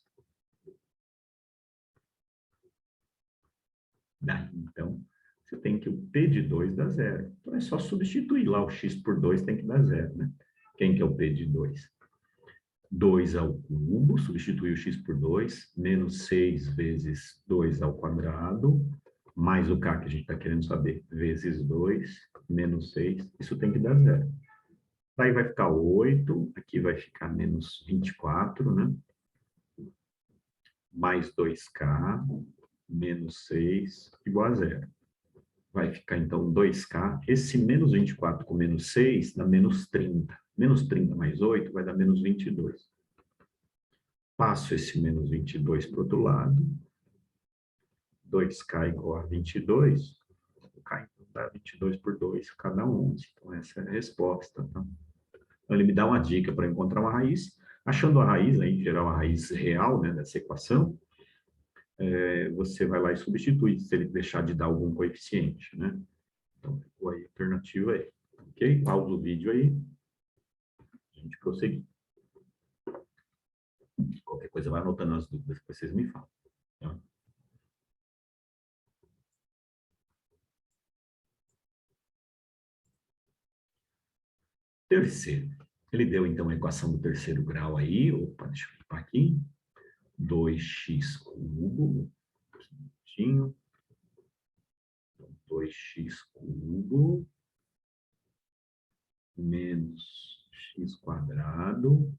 Daí, então, você tem que o p de 2 dá 0. Então, é só substituir lá o x por 2 tem que dar 0, né? Quem que é o p de 2? 2 ao cubo, substituir o x por 2, menos 6 vezes 2 ao quadrado, mais o k que a gente está querendo saber, vezes 2, menos 6, isso tem que dar 0. Daí vai ficar 8, aqui vai ficar menos 24, né? Mais 2k, menos 6, igual a 0. Vai ficar, então, 2k. Esse menos 24 com menos 6 dá menos 30. Menos 30 mais 8 vai dar menos 22. Passo esse menos 22 para o outro lado. 2k igual a 22. O k então dá 22 por 2, cada 11. Então, essa é a resposta. Tá? Então, ele me dá uma dica para encontrar uma raiz. Achando a raiz, aí, em geral, a raiz real, né, dessa equação, você vai lá e substitui, se ele deixar de dar algum coeficiente, né? Então, ficou aí a alternativa aí. Ok? Pausa o vídeo aí. gente prosseguir. Qualquer coisa, vai anotando as dúvidas que vocês me falam. Tá? Terceiro. Ele deu, então, a equação do terceiro grau aí. Opa, deixa eu limpar aqui. 2x cubo. 2x cubo menos x quadrado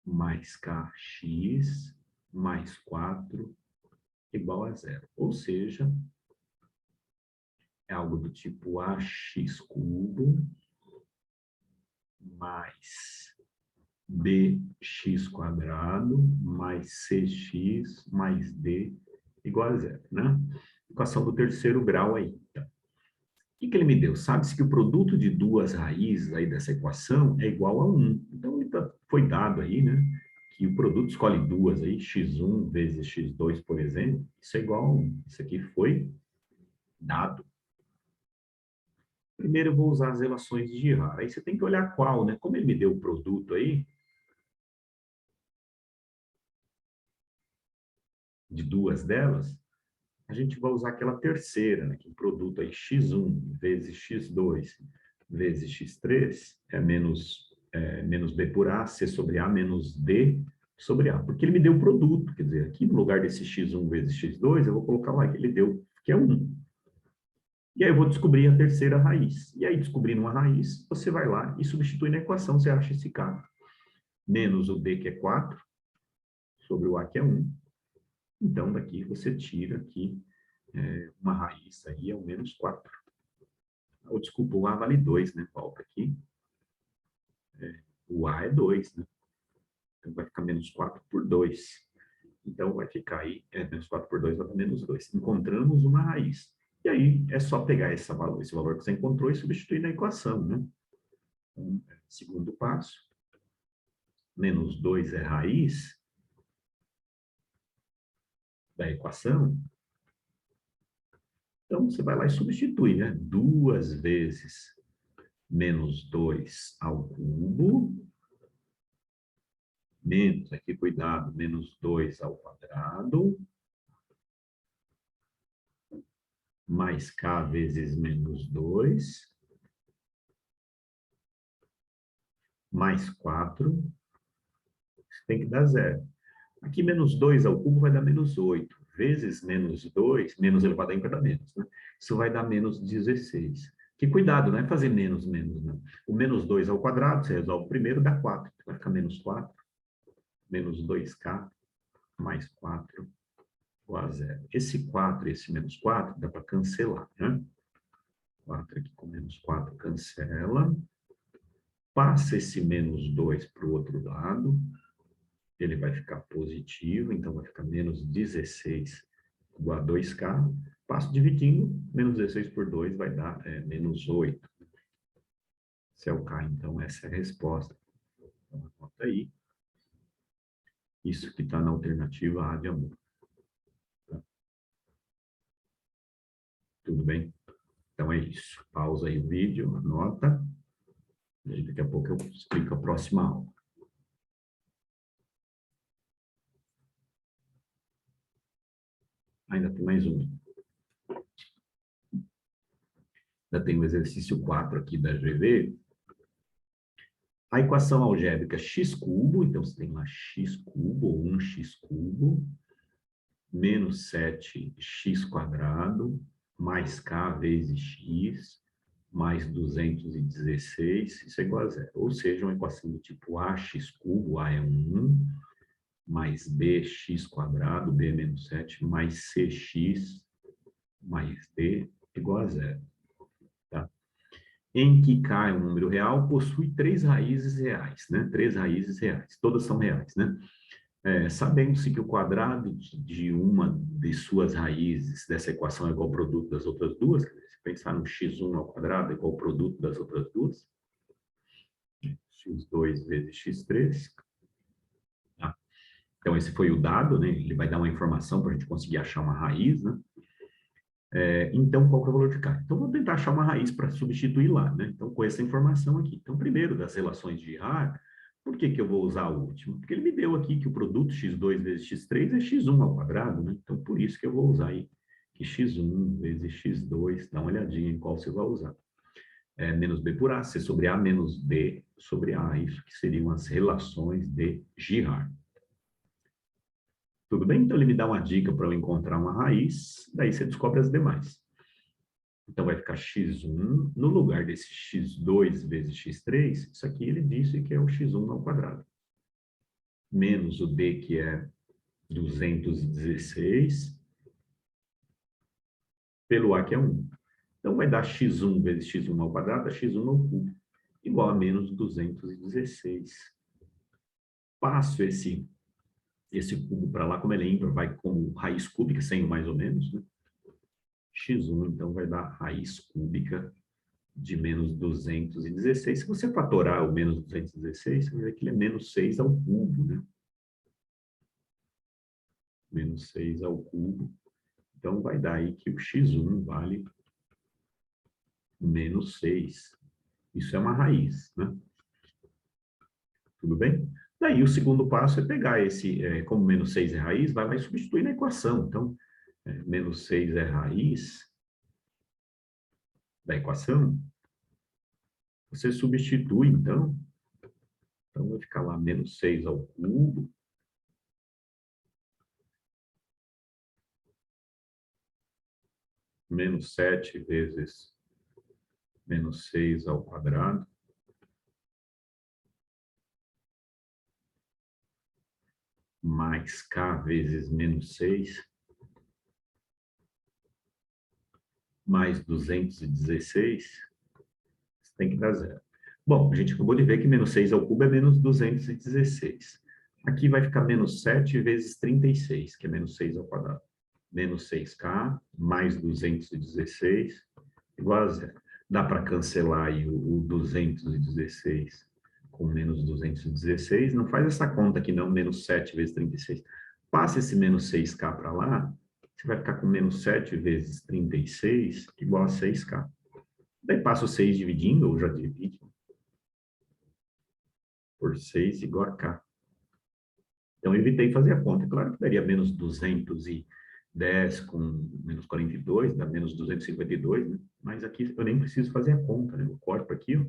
mais kx mais 4 igual a zero. Ou seja, é algo do tipo ax cubo mais bx quadrado mais cx mais d igual a zero, né? Equação do terceiro grau aí. Então, o que ele me deu? Sabe-se que o produto de duas raízes aí dessa equação é igual a 1. Então, foi dado aí, né? Que o produto escolhe duas aí, x1 vezes x2, por exemplo, isso é igual a 1. Isso aqui foi dado. Primeiro eu vou usar as relações de Girard. Aí você tem que olhar qual, né? Como ele me deu o produto aí, de duas delas, a gente vai usar aquela terceira, né? Que o produto aí, x1 vezes x2 vezes x3 é menos b por a, c sobre a menos d sobre a. Porque ele me deu o produto, quer dizer, aqui no lugar desse x1 vezes x2, eu vou colocar lá que ele deu, que é 1. E aí eu vou descobrir a terceira raiz. E aí, descobrindo uma raiz, você vai lá e substitui na equação, você acha esse k. Menos o d, que é 4, sobre o a, que é 1. Então, daqui você tira aqui uma raiz, aí é o menos 4. Ou, desculpa, o a vale 2, né? Volta aqui. O a é 2, né? Então, vai ficar menos 4 por 2. Então, vai ficar aí, menos 4 por 2 vai dar menos 2. Encontramos uma raiz. E aí, é só pegar esse valor que você encontrou e substituir na equação, né? Então, segundo passo. Menos 2 é raiz da equação. Então, você vai lá e substitui, né? 2 vezes menos 2 ao cubo, menos, aqui cuidado, menos 2 ao quadrado, mais k vezes menos 2, mais 4, tem que dar zero. Aqui, menos 2 ao cubo vai dar menos 8, vezes menos 2, menos elevado a n vai dar menos, né? Isso vai dar menos 16. Que cuidado, não é fazer menos, não. O menos 2 ao quadrado, você resolve primeiro, dá 4. Vai ficar menos 4, menos 2k, mais 4, igual a zero. Esse 4 e esse menos 4 dá para cancelar, né? 4 aqui com menos 4 cancela. Passa esse menos 2 para o outro lado. Ele vai ficar positivo, então vai ficar menos 16 igual a 2k. Passo dividindo, menos 16 por 2 vai dar menos 8. Esse é o k, então essa é a resposta. Então, anota aí. Isso que está na alternativa A de amor. Tá? Tudo bem? Então é isso. Pausa aí o vídeo, anota. E daqui a pouco eu explico a próxima aula. Ainda tem mais um. Ainda tem o exercício 4 aqui da GV. A equação algébrica x cubo, então você tem lá x cubo, ou 1x cubo, menos 7x quadrado, mais k vezes x, mais 216, isso é igual a zero. Ou seja, uma equação do tipo ax cubo, a é 1, mais bx quadrado, b é menos 7, mais cx, mais d, igual a zero. Tá? Em que k é um número real, possui três raízes reais, né? Três raízes reais, todas são reais, né? Sabendo-se que o quadrado de uma de suas raízes dessa equação é igual ao produto das outras duas, se pensar no x1 ao quadrado é igual ao produto das outras duas, x2 vezes x3. Tá? Então, esse foi o dado, né? Ele vai dar uma informação para a gente conseguir achar uma raiz, né? Então, qual que é o valor de K? Então, vou tentar achar uma raiz para substituir lá, né? Então, com essa informação aqui. Então, primeiro, das relações de Girard, por que que eu vou usar o último? Porque ele me deu aqui que o produto x2 vezes x3 é x1 ao quadrado, né? Então, por isso que eu vou usar aí que x1 vezes x2, dá uma olhadinha em qual você vai usar. Menos b por a, c sobre a menos b sobre a, isso que seriam as relações de Girard. Tudo bem? Então, ele me dá uma dica para eu encontrar uma raiz, daí você descobre as demais. Então, vai ficar x1 no lugar desse x2 vezes x3, isso aqui ele disse que é o x1 ao quadrado. Menos o d, que é 216, pelo a, que é 1. Então, vai dar x1 vezes x1 ao quadrado, dá x1 ao cubo, igual a menos 216. Passo esse cubo para lá, como ele é ímpar, vai como raiz cúbica, sem o mais ou menos, né? x1, então, vai dar raiz cúbica de menos 216. Se você fatorar o menos 216, você vai ver que ele é menos 6 ao cubo, né? Menos 6 ao cubo. Então, vai dar aí que o x1 vale menos 6. Isso é uma raiz, né? Tudo bem? Daí, o segundo passo é pegar como menos 6 é raiz, vai substituir na equação. Então, menos 6 é raiz da equação. Você substitui, então vai ficar lá menos 6 ao cubo, menos 7 vezes menos 6 ao quadrado, mais k vezes menos 6, mais 216, tem que dar zero. Bom, a gente acabou de ver que menos 6 ao cubo é menos 216. Aqui vai ficar menos 7 vezes 36, que é menos 6 ao quadrado. Menos 6k mais 216 igual a zero. Dá para cancelar aí o 216 com menos 216. Não faz essa conta aqui não, menos 7 vezes 36. Passa esse menos 6k para lá, você vai ficar com menos 7 vezes 36 igual a 6k. Daí passa o 6 dividindo, ou já divide, por 6 igual a k. Então, eu evitei fazer a conta. Claro que daria menos 210 com menos 42, dá menos 252, né? Mas aqui eu nem preciso fazer a conta, né? Eu corto aqui, ó,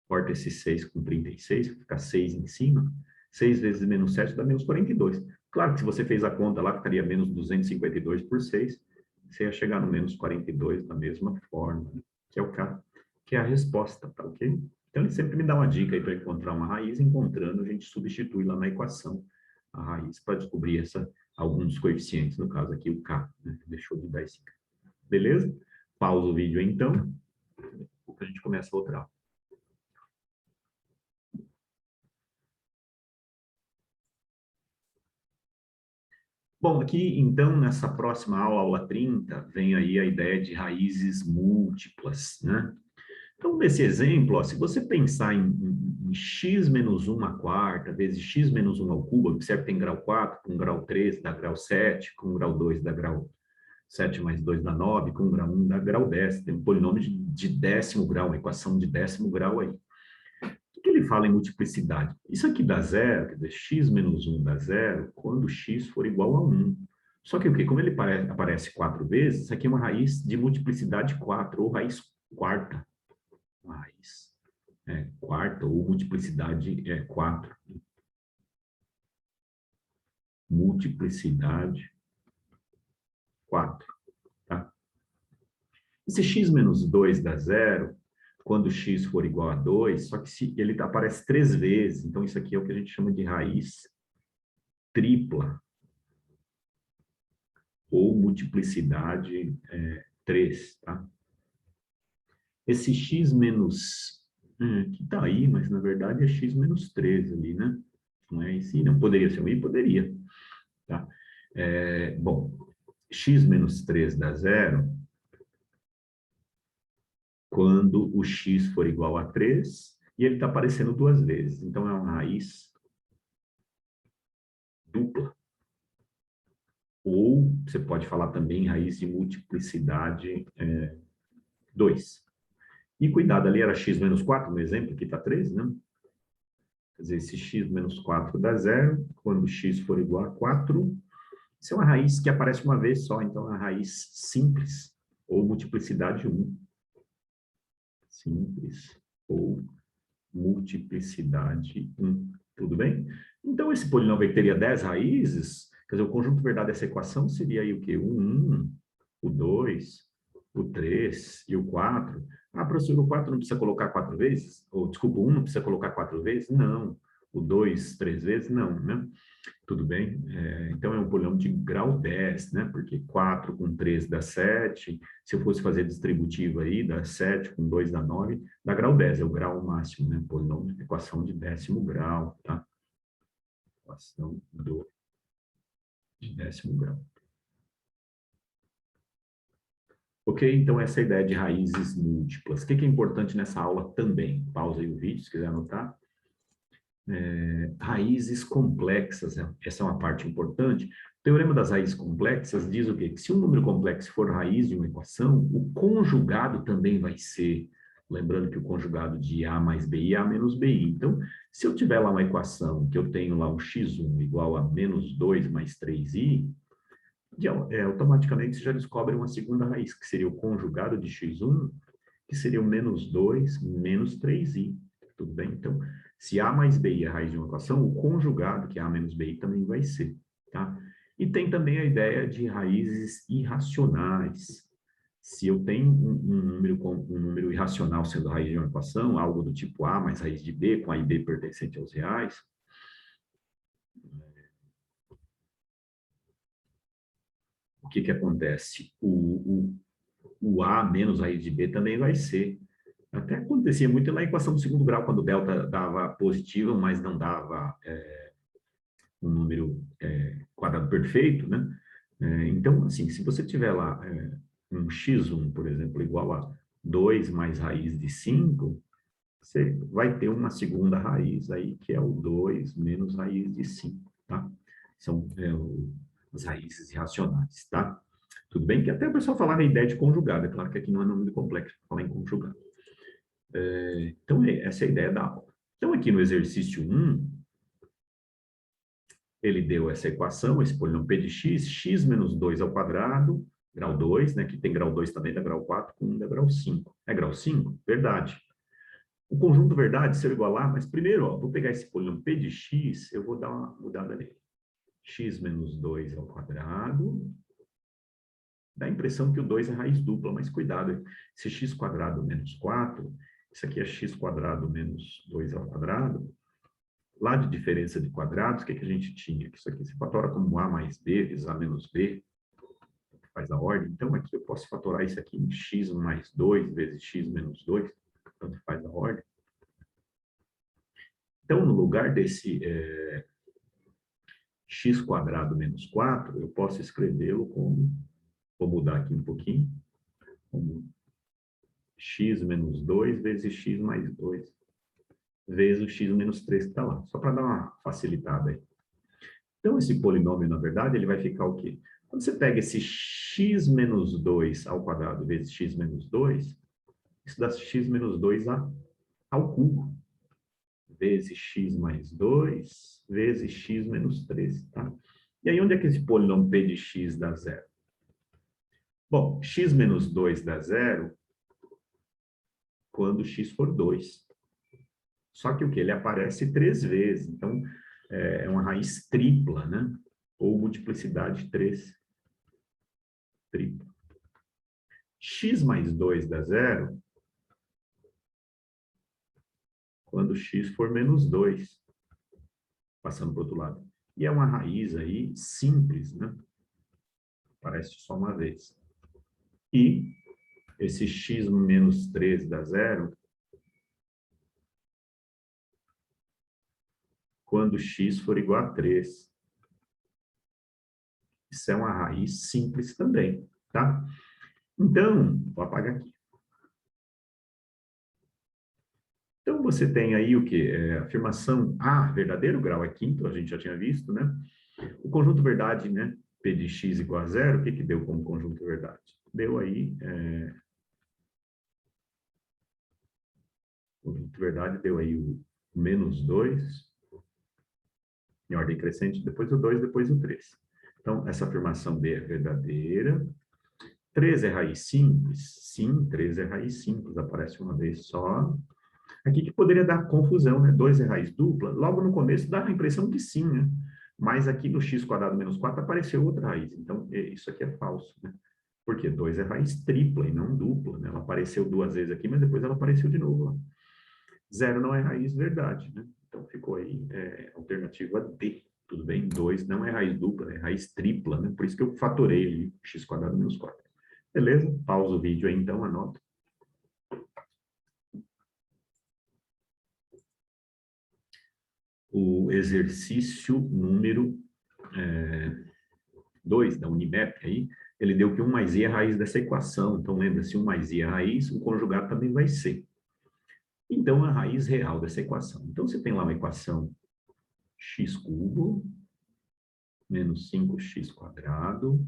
corto esse 6 com 36, fica 6 em cima. 6 vezes menos 7 dá menos 42. Claro que se você fez a conta lá, ficaria menos 252 por 6, você ia chegar no menos 42 da mesma forma, né? Que é o K, que é a resposta, tá ok? Então, ele sempre me dá uma dica aí para encontrar uma raiz. Encontrando, a gente substitui lá na equação a raiz para descobrir alguns dos coeficientes. No caso aqui, o K, né? Deixou de dar esse K. Beleza? Pausa o vídeo, então. A gente começa a outra aula. Bom, aqui, então, nessa próxima aula, aula 30, vem aí a ideia de raízes múltiplas, né? Então, nesse exemplo, ó, se você pensar em x menos 1 à quarta vezes x menos 1 ao cubo, observe que tem grau 4, com grau 3 dá grau 7, com grau 2 dá grau 7 mais 2 dá 9, com grau 1 dá grau 10. Tem um polinômio de décimo grau, uma equação de décimo grau aí. O que ele fala em multiplicidade? Isso aqui dá zero, quer dizer, x menos 1 dá zero quando x for igual a 1. Só que o quê? Como ele aparece 4 vezes, isso aqui é uma raiz de multiplicidade 4, ou raiz quarta. Uma raiz quarta, ou multiplicidade 4. Multiplicidade 4. Tá? Esse x menos 2 dá zero quando x for igual a 2, só que se ele aparece 3 vezes, então isso aqui é o que a gente chama de raiz tripla, ou multiplicidade 3, tá? Esse x menos, que tá aí, mas na verdade é x menos 3 ali, né? Não é esse, não poderia ser um i? Poderia, tá? Bom, x menos 3 dá zero quando o x for igual a 3 e ele está aparecendo 2 vezes. Então, é uma raiz dupla. Ou você pode falar também raiz de multiplicidade 2. E cuidado, ali era x menos 4, no exemplo, aqui está 13, né? Quer dizer, esse x menos 4 dá zero, quando x for igual a 4, isso é uma raiz que aparece uma vez só, então é uma raiz simples, ou multiplicidade 1. Simples, ou multiplicidade 1. Tudo bem? Então, esse polinômio teria 10 raízes, quer dizer, o conjunto verdade dessa equação seria aí o quê? O 1, o 2, o 3 e o 4. Ah, professor, o 4 não precisa colocar 4 vezes? Ou, desculpa, o 1 não precisa colocar 4 vezes? Não. O 2, 3 vezes? Não, né? Tudo bem? Então, é um polinômio de grau 10, né? Porque 4 com 3 dá 7. Se eu fosse fazer distributivo aí, dá 7 com 2 dá 9. Dá grau 10, é o grau máximo, né? Polinômio, equação de 10º grau, tá? Equação de 10º grau. Ok? Então, essa é a ideia de raízes múltiplas. O que é importante nessa aula também? Pausa aí o vídeo, se quiser anotar. Raízes complexas, né? Essa é uma parte importante. O teorema das raízes complexas diz o quê? Que se um número complexo for raiz de uma equação, o conjugado também vai ser. Lembrando que o conjugado de A mais BI é A menos BI. Então, se eu tiver lá uma equação que eu tenho lá um x1 igual a menos 2 mais 3i, automaticamente você já descobre uma segunda raiz, que seria o conjugado de x1, que seria o menos 2 menos 3i. Tudo bem? Então, se A mais BI é a raiz de uma equação, o conjugado, que é A menos BI, também vai ser. Tá? E tem também a ideia de raízes irracionais. Se eu tenho um número irracional sendo raiz de uma equação, algo do tipo A mais raiz de B, com A e B pertencente aos reais, o que acontece? O A menos raiz de B também vai ser. Até acontecia muito na equação do segundo grau, quando o delta dava positivo, mas não dava um número quadrado perfeito, né? Então, assim, se você tiver lá um x1, por exemplo, igual a 2 mais raiz de 5, você vai ter uma segunda raiz aí, que é o 2 menos raiz de 5, tá? São as raízes irracionais, tá? Tudo bem? Que até o pessoal falar a ideia de conjugado, é claro que aqui não é número complexo falar em conjugado. Então, essa é a ideia da aula. Então, aqui no exercício 1, ele deu essa equação, esse polinômio p de x, x menos 2 ao quadrado, grau 2, né, que tem grau 2 também dá grau 4, com 1 dá grau 5. É grau 5? Verdade. O conjunto verdade, se eu igualar, mas primeiro, ó, vou pegar esse polinômio p de x, eu vou dar uma mudada nele. X menos 2 ao quadrado, dá a impressão que o 2 é raiz dupla, mas cuidado, esse x quadrado menos 4, isso aqui é x quadrado menos 2 ao quadrado, lá de diferença de quadrados, o que a gente tinha? Que isso aqui se fatora como A mais B vezes A menos B, faz a ordem. Então, aqui eu posso fatorar isso aqui em x mais 2 vezes x menos 2, tanto faz a ordem. Então, no lugar desse x quadrado menos 4, eu posso escrevê-lo como, vou mudar aqui um pouquinho, como x menos 2 vezes x mais 2, vezes o x menos 3 que está lá, só para dar uma facilitada aí. Então, esse polinômio, na verdade, ele vai ficar o quê? Quando você pega esse x menos 2 ao quadrado vezes x menos 2, isso dá x menos 2 ao cubo, vezes x mais 2, vezes x menos 3, tá? E aí, onde é que esse polinômio p de x dá zero? Bom, x menos 2 dá zero quando x for 2. Só que o que? Ele aparece 3 vezes, então é uma raiz tripla, né? Ou multiplicidade 3. Tripla. X mais 2 dá zero quando x for menos 2, passando para o outro lado. E é uma raiz aí simples, né? Aparece só uma vez. E esse x menos 3 dá zero quando x for igual a 3. Isso é uma raiz simples também, tá? Então, vou apagar aqui. Então, você tem aí o quê? Afirmação A, verdadeiro grau é quinto, a gente já tinha visto, né? O conjunto verdade, né? P de x igual a zero, o que que deu como conjunto verdade? Deu aí, conjunto verdade deu aí o menos 2, em ordem crescente, depois o 2, depois o 3. Então, essa afirmação B é verdadeira. 3 é raiz simples? Sim, 3 é raiz simples, aparece uma vez só. Aqui que poderia dar confusão, né? 2 é raiz dupla. Logo no começo dá a impressão que sim, né? Mas aqui no x quadrado menos 4 apareceu outra raiz. Então, isso aqui é falso, né? Porque 2 é raiz tripla e não dupla, né? Ela apareceu duas vezes aqui, mas depois ela apareceu de novo lá. 0 não é raiz verdade, né? Então, ficou aí alternativa D. Tudo bem? 2 não é raiz dupla, é raiz tripla, né? Por isso que eu fatorei ali x quadrado menos 4. Beleza? Pausa o vídeo aí, então, anota. O exercício número 2 da Unimap aí, ele deu que 1 mais i é a raiz dessa equação. Então, lembra, se 1 mais i é a raiz, o conjugado também vai ser. Então, a raiz real dessa equação. Então, você tem lá uma equação x cubo menos 5x quadrado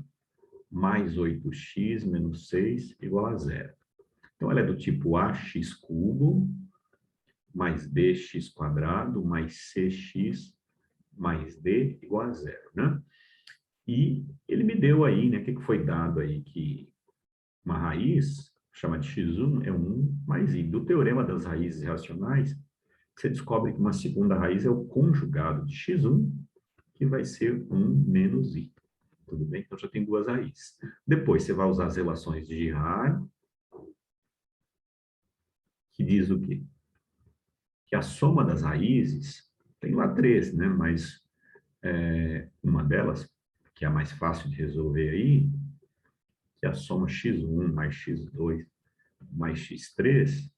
mais 8x menos 6 igual a zero. Então, ela é do tipo ax cubo mais bx quadrado mais cx mais d igual a zero, né? E ele me deu aí, né? O que foi dado aí? Que uma raiz, chamada de x1, é 1 mais i. Do teorema das raízes racionais, você descobre que uma segunda raiz é o conjugado de x1, que vai ser 1 menos i. Tudo bem? Então, já tem duas raízes. Depois, você vai usar as relações de Girard, que diz o quê? Que a soma das raízes, tem lá três, né? Mas uma delas, que é a mais fácil de resolver aí, que é a soma x1 mais x2 mais x3,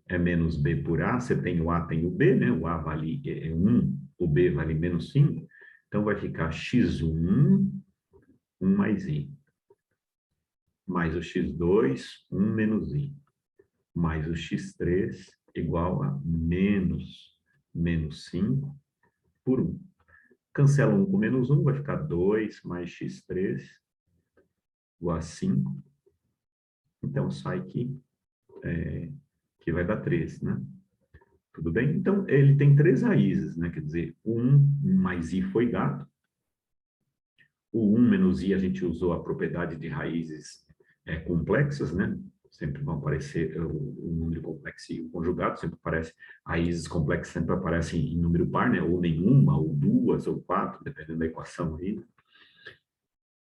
é menos b por a, você tem o a, tem o b, né? O a vale 1, o b vale menos 5, então vai ficar x1, 1 mais i, mais o x2, 1 menos i, mais o x3 igual a menos 5 por 1. Cancela 1 com menos 1, vai ficar 2 mais x3 igual a 5. Então, sai que vai dar 3, né? Tudo bem? Então, ele tem três raízes, né? Quer dizer, o 1 mais i foi dado. O 1 menos i, a gente usou a propriedade de raízes complexas, né? Sempre vão aparecer o número complexo e o conjugado, sempre aparece, raízes complexas sempre aparecem em número par, né? Ou nenhuma, ou duas, ou quatro, dependendo da equação aí.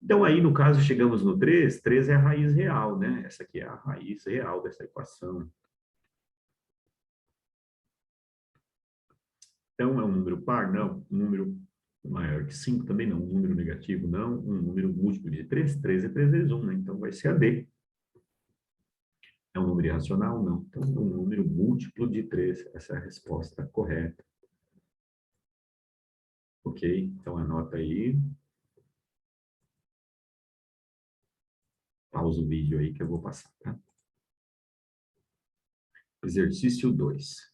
Então, aí, no caso, chegamos no 3, 3 é a raiz real, né? Essa aqui é a raiz real dessa equação. Então, é um número par? Não. Um número maior que 5 também não. Um número negativo? Não. Um número múltiplo de 3? 3 é 3 vezes 1, né? Então, vai ser a D. É um número irracional? Não. Então, um número múltiplo de 3. Essa é a resposta correta. Ok? Então, anota aí. Pausa o vídeo aí que eu vou passar, tá? Exercício 2.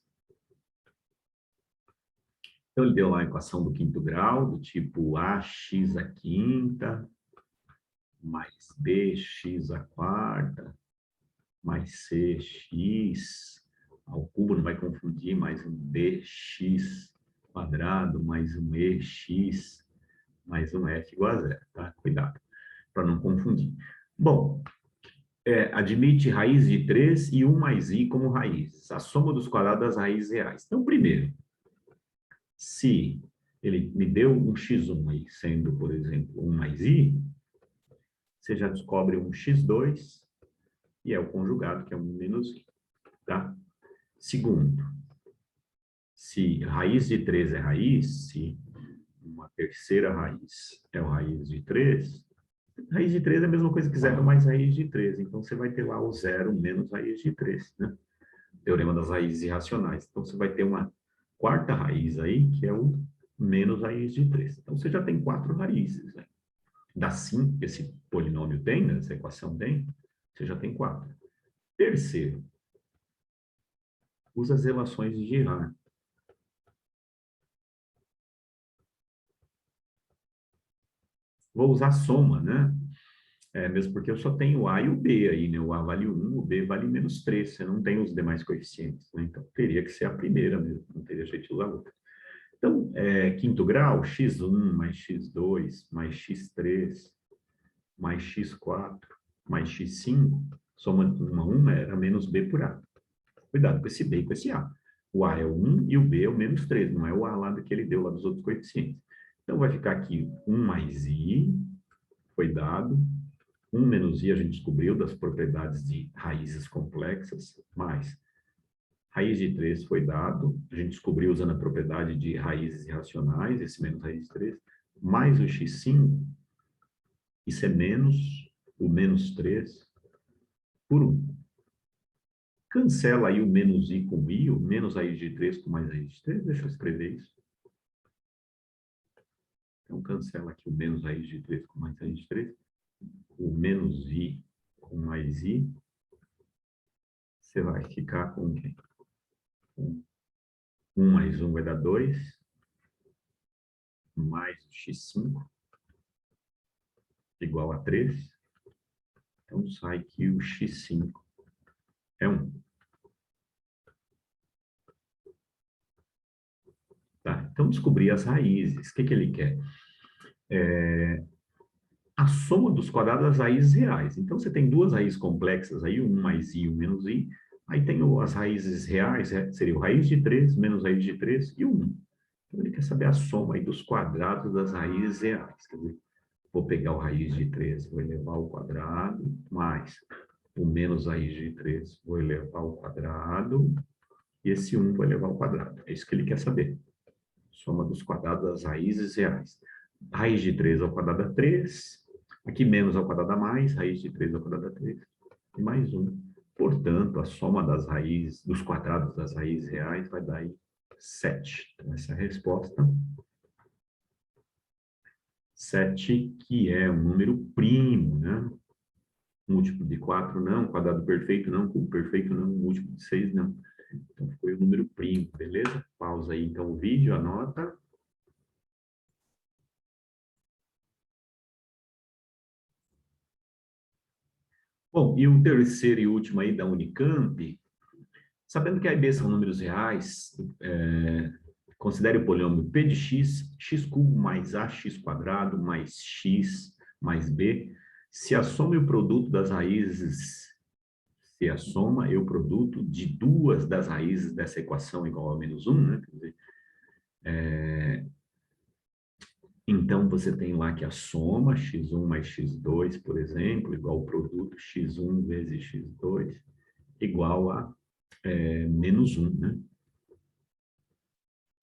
Então, ele deu lá a equação do quinto grau, do tipo ax à quinta, mais bx à quarta, mais cx ao cubo, não vai confundir, mais um dx quadrado, mais um ex, mais um f igual a zero, tá? Cuidado, para não confundir. Bom, admite raiz de 3 e 1 mais i como raízes. A soma dos quadrados das raízes reais. Então, primeiro, se ele me deu um x1 aí, sendo, por exemplo, 1 mais i, você já descobre um x2, e é o conjugado, que é 1 menos i, tá? Segundo, se raiz de 3 é raiz, se uma terceira raiz é a raiz de 3, raiz de 3 é a mesma coisa que zero mais raiz de 3. Então, você vai ter lá o zero menos raiz de 3, né? Teorema das raízes irracionais. Então, você vai ter uma quarta raiz aí, que é o menos raiz de 3. Então, você já tem 4 raízes, né? Da 5 que esse polinômio tem, né? Essa equação tem, você já tem 4. Terceiro, usa as relações de Girard. vou usar soma, né? Mesmo porque eu só tenho o A e o B aí, né? O A vale 1, o B vale menos 3, você não tem os demais coeficientes, né? Então, teria que ser a primeira mesmo, não teria jeito de usar outra. Então, quinto grau, x1 mais x2 mais x3 mais x4 mais x5, soma 1 a 1 era menos b por A. Cuidado com esse B e com esse A. O A é o 1 e o B é o menos 3, não é o A lá do que ele deu lá dos outros coeficientes. Então, vai ficar aqui 1 mais I, foi dado. 1 menos I a gente descobriu das propriedades de raízes complexas, mais raiz de 3 foi dado, a gente descobriu usando a propriedade de raízes irracionais, esse menos raiz de 3, mais o x5, isso é menos o menos 3 por 1. Cancela aí o menos i com i, o menos raiz de 3 com mais raiz de 3, deixa eu escrever isso. Então, cancela aqui o menos raiz de 3 com mais raiz de 3, o menos i com mais i, você vai ficar com 1 mais 1 vai dar 2, mais o x5, igual a 3. Então, sai que o x5 é 1. Tá, então, descobrir as raízes. O que ele quer? A soma dos quadrados das raízes reais. Então, você tem duas raízes complexas aí, 1 mais i e 1 menos i. Aí tem as raízes reais, seria o raiz de 3 menos raiz de 3 e o 1. Então, ele quer saber a soma aí dos quadrados das raízes reais. Quer dizer, vou pegar o raiz de 3, vou elevar ao quadrado, mais o menos raiz de 3, vou elevar ao quadrado, e esse 1 vou elevar ao quadrado. É isso que ele quer saber. Soma dos quadrados das raízes reais. Raiz de 3 ao quadrado dá 3, aqui menos ao quadrado dá mais, raiz de 3 ao quadrado dá 3, e mais 1. Portanto, a soma das raízes, dos quadrados das raízes reais vai dar aí 7. Então, essa é a resposta. 7, que é um número primo, né? Múltiplo de 4, não. Quadrado perfeito, não. Cubo perfeito, não. Múltiplo de 6, não. Então, foi o número primo, beleza? Pausa aí, então, o vídeo, anota. Bom, e o terceiro e último aí da Unicamp, sabendo que a e b são números reais, considere o poliômio p de x, x cubo mais ax quadrado mais x mais b, se a soma e o produto das raízes, se a soma e o produto de duas das raízes dessa equação igual a menos 1, né? Quer dizer, então, você tem lá que a soma, x1 mais x2, por exemplo, igual ao produto x1 vezes x2, igual a menos 1, né?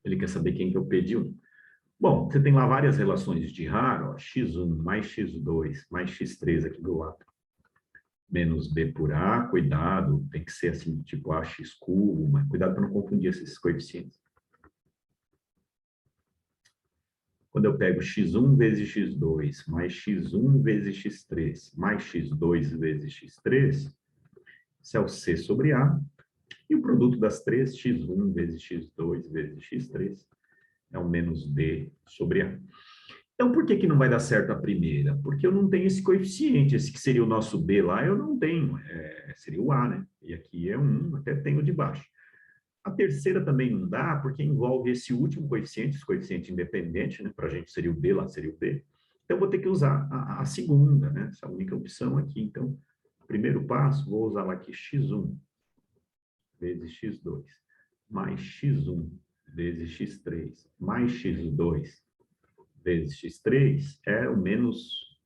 Ele quer saber quem que é o P de 1. Bom, você tem lá várias relações de raro, ó, x1 mais x2 mais x3 aqui do lado, menos b por a, cuidado, tem que ser assim, tipo ax cubo, mas cuidado para não confundir esses coeficientes. Quando eu pego x1 vezes x2 mais x1 vezes x3 mais x2 vezes x3, isso é o c sobre a, e o produto das três, x1 vezes x2 vezes x3, é o menos b sobre a. Então, por que que não vai dar certo a primeira? Porque eu não tenho esse coeficiente, esse que seria o nosso b lá, eu não tenho, seria o a, né? E aqui é 1, até tenho de baixo. A terceira também não dá, porque envolve esse último coeficiente, esse coeficiente independente, né? Para a gente seria o b, lá seria o b. Então, vou ter que usar a segunda, né? Essa única opção aqui. Então, primeiro passo, vou usar lá aqui x1 vezes x2, mais x1 vezes x3, mais x2 vezes x3, é o menos,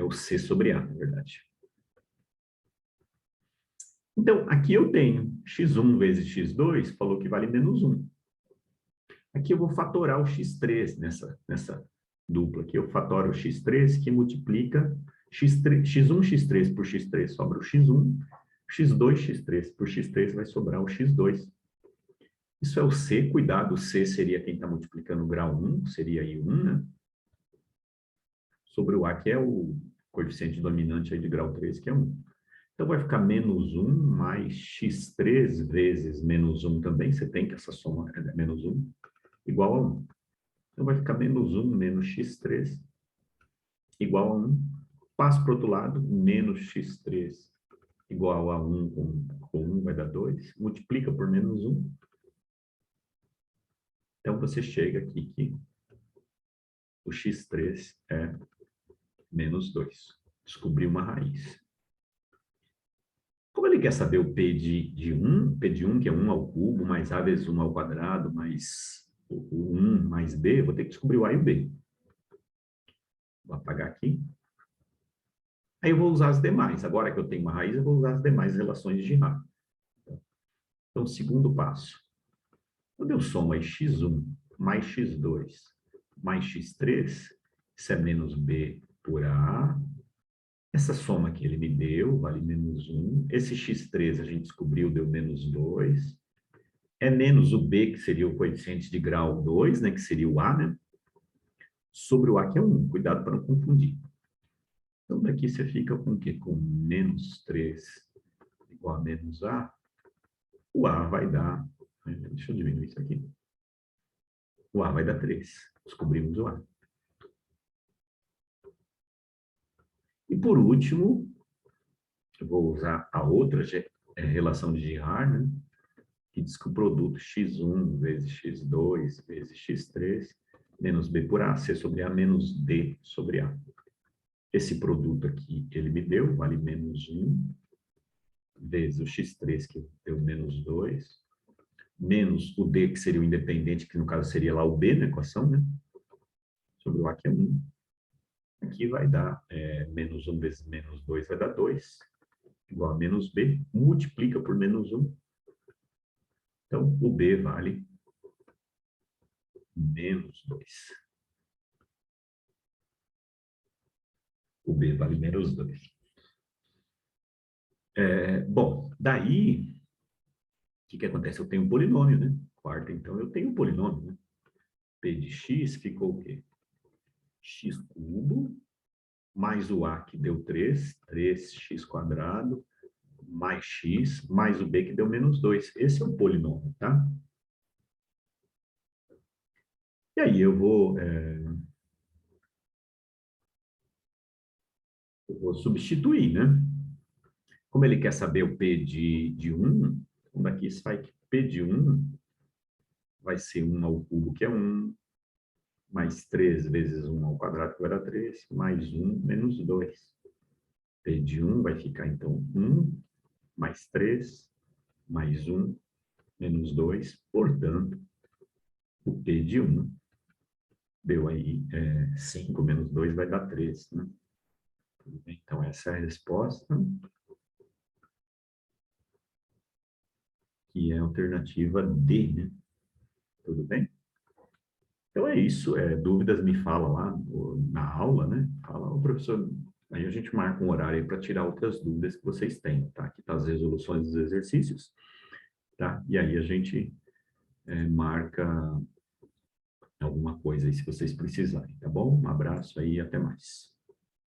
o c sobre a, na verdade. Então, aqui eu tenho x1 vezes x2, falou que vale menos 1. Aqui eu vou fatorar o x3 nessa dupla aqui. Eu fatoro o x3, que multiplica x1, x3 por x3 sobra o x1, x2, x3 por x3 vai sobrar o x2. Isso é o C, cuidado, o C seria quem está multiplicando o grau 1, seria aí 1, né? Sobre o A, que é o coeficiente dominante aí de grau 3, que é 1. Então, vai ficar menos 1 mais x3 vezes menos 1 também, você tem que essa soma é menos 1, igual a 1. Então, vai ficar menos 1 menos x3 igual a 1. Passo para o outro lado, menos x3 igual a 1 com 1 vai dar 2. Multiplica por menos 1. Então, você chega aqui que o x3 é menos 2. Descobri uma raiz. Como ele quer saber o P de 1, P de 1, que é 1 ao cubo, mais A vezes 1 ao quadrado, mais o 1 mais B, eu vou ter que descobrir o A e o B. Vou apagar aqui. Aí eu vou usar as demais. Agora que eu tenho uma raiz, eu vou usar as demais relações de Girard. Então, segundo passo. Quando eu somo aí x1 mais x2 mais x3, isso é menos b por a. Essa soma que ele me deu vale menos 1. Esse x3 a gente descobriu, deu menos 2. É menos o b, que seria o coeficiente de grau 2, né, que seria o a, né? Sobre o a, que é 1. Cuidado para não confundir. Então, daqui você fica com o quê? Com menos 3 igual a menos a. O a vai dar... Deixa eu diminuir isso aqui. O a vai dar 3. Descobrimos o a. E, por último, eu vou usar a outra relação de Girard, né? Que diz que o produto x1 vezes x2 vezes x3 menos b por a, c sobre a menos d sobre a. Esse produto aqui, ele me deu, vale menos 1, vezes o x3, que deu menos 2, menos o d, que seria o independente, que no caso seria lá o b na equação, né? Sobre o a, que é 1. Aqui vai dar menos 1 vezes menos 2 vai dar 2, igual a menos b, multiplica por menos 1. Então, o b vale menos 2. O b vale menos 2. Bom, daí, o que acontece? Eu tenho um polinômio, né? Quarta, então, eu tenho um polinômio, né? P de x ficou o quê? X cubo, mais o a, que deu 3, 3x quadrado, mais x, mais o b, que deu menos 2. Esse é o polinômio, tá? E aí eu vou substituir, né? Como ele quer saber o p de 1, então daqui sai que p de 1 vai ser 1 ao cubo, que é 1, mais 3 vezes 1 ao quadrado, que vai dar 3, mais 1 menos 2. P de 1 vai ficar, então, 1 mais 3, mais 1 menos 2. Portanto, o P de 1 deu aí 5 menos 2 vai dar 3, né? Então, essa é a resposta, que é a alternativa D, né? Tudo bem? Então é isso. Dúvidas me fala lá na aula, né? Fala, o professor, aí a gente marca um horário para tirar outras dúvidas que vocês têm, tá? Aqui tá as resoluções dos exercícios, tá? E aí a gente marca alguma coisa aí se vocês precisarem, tá bom? Um abraço aí e até mais.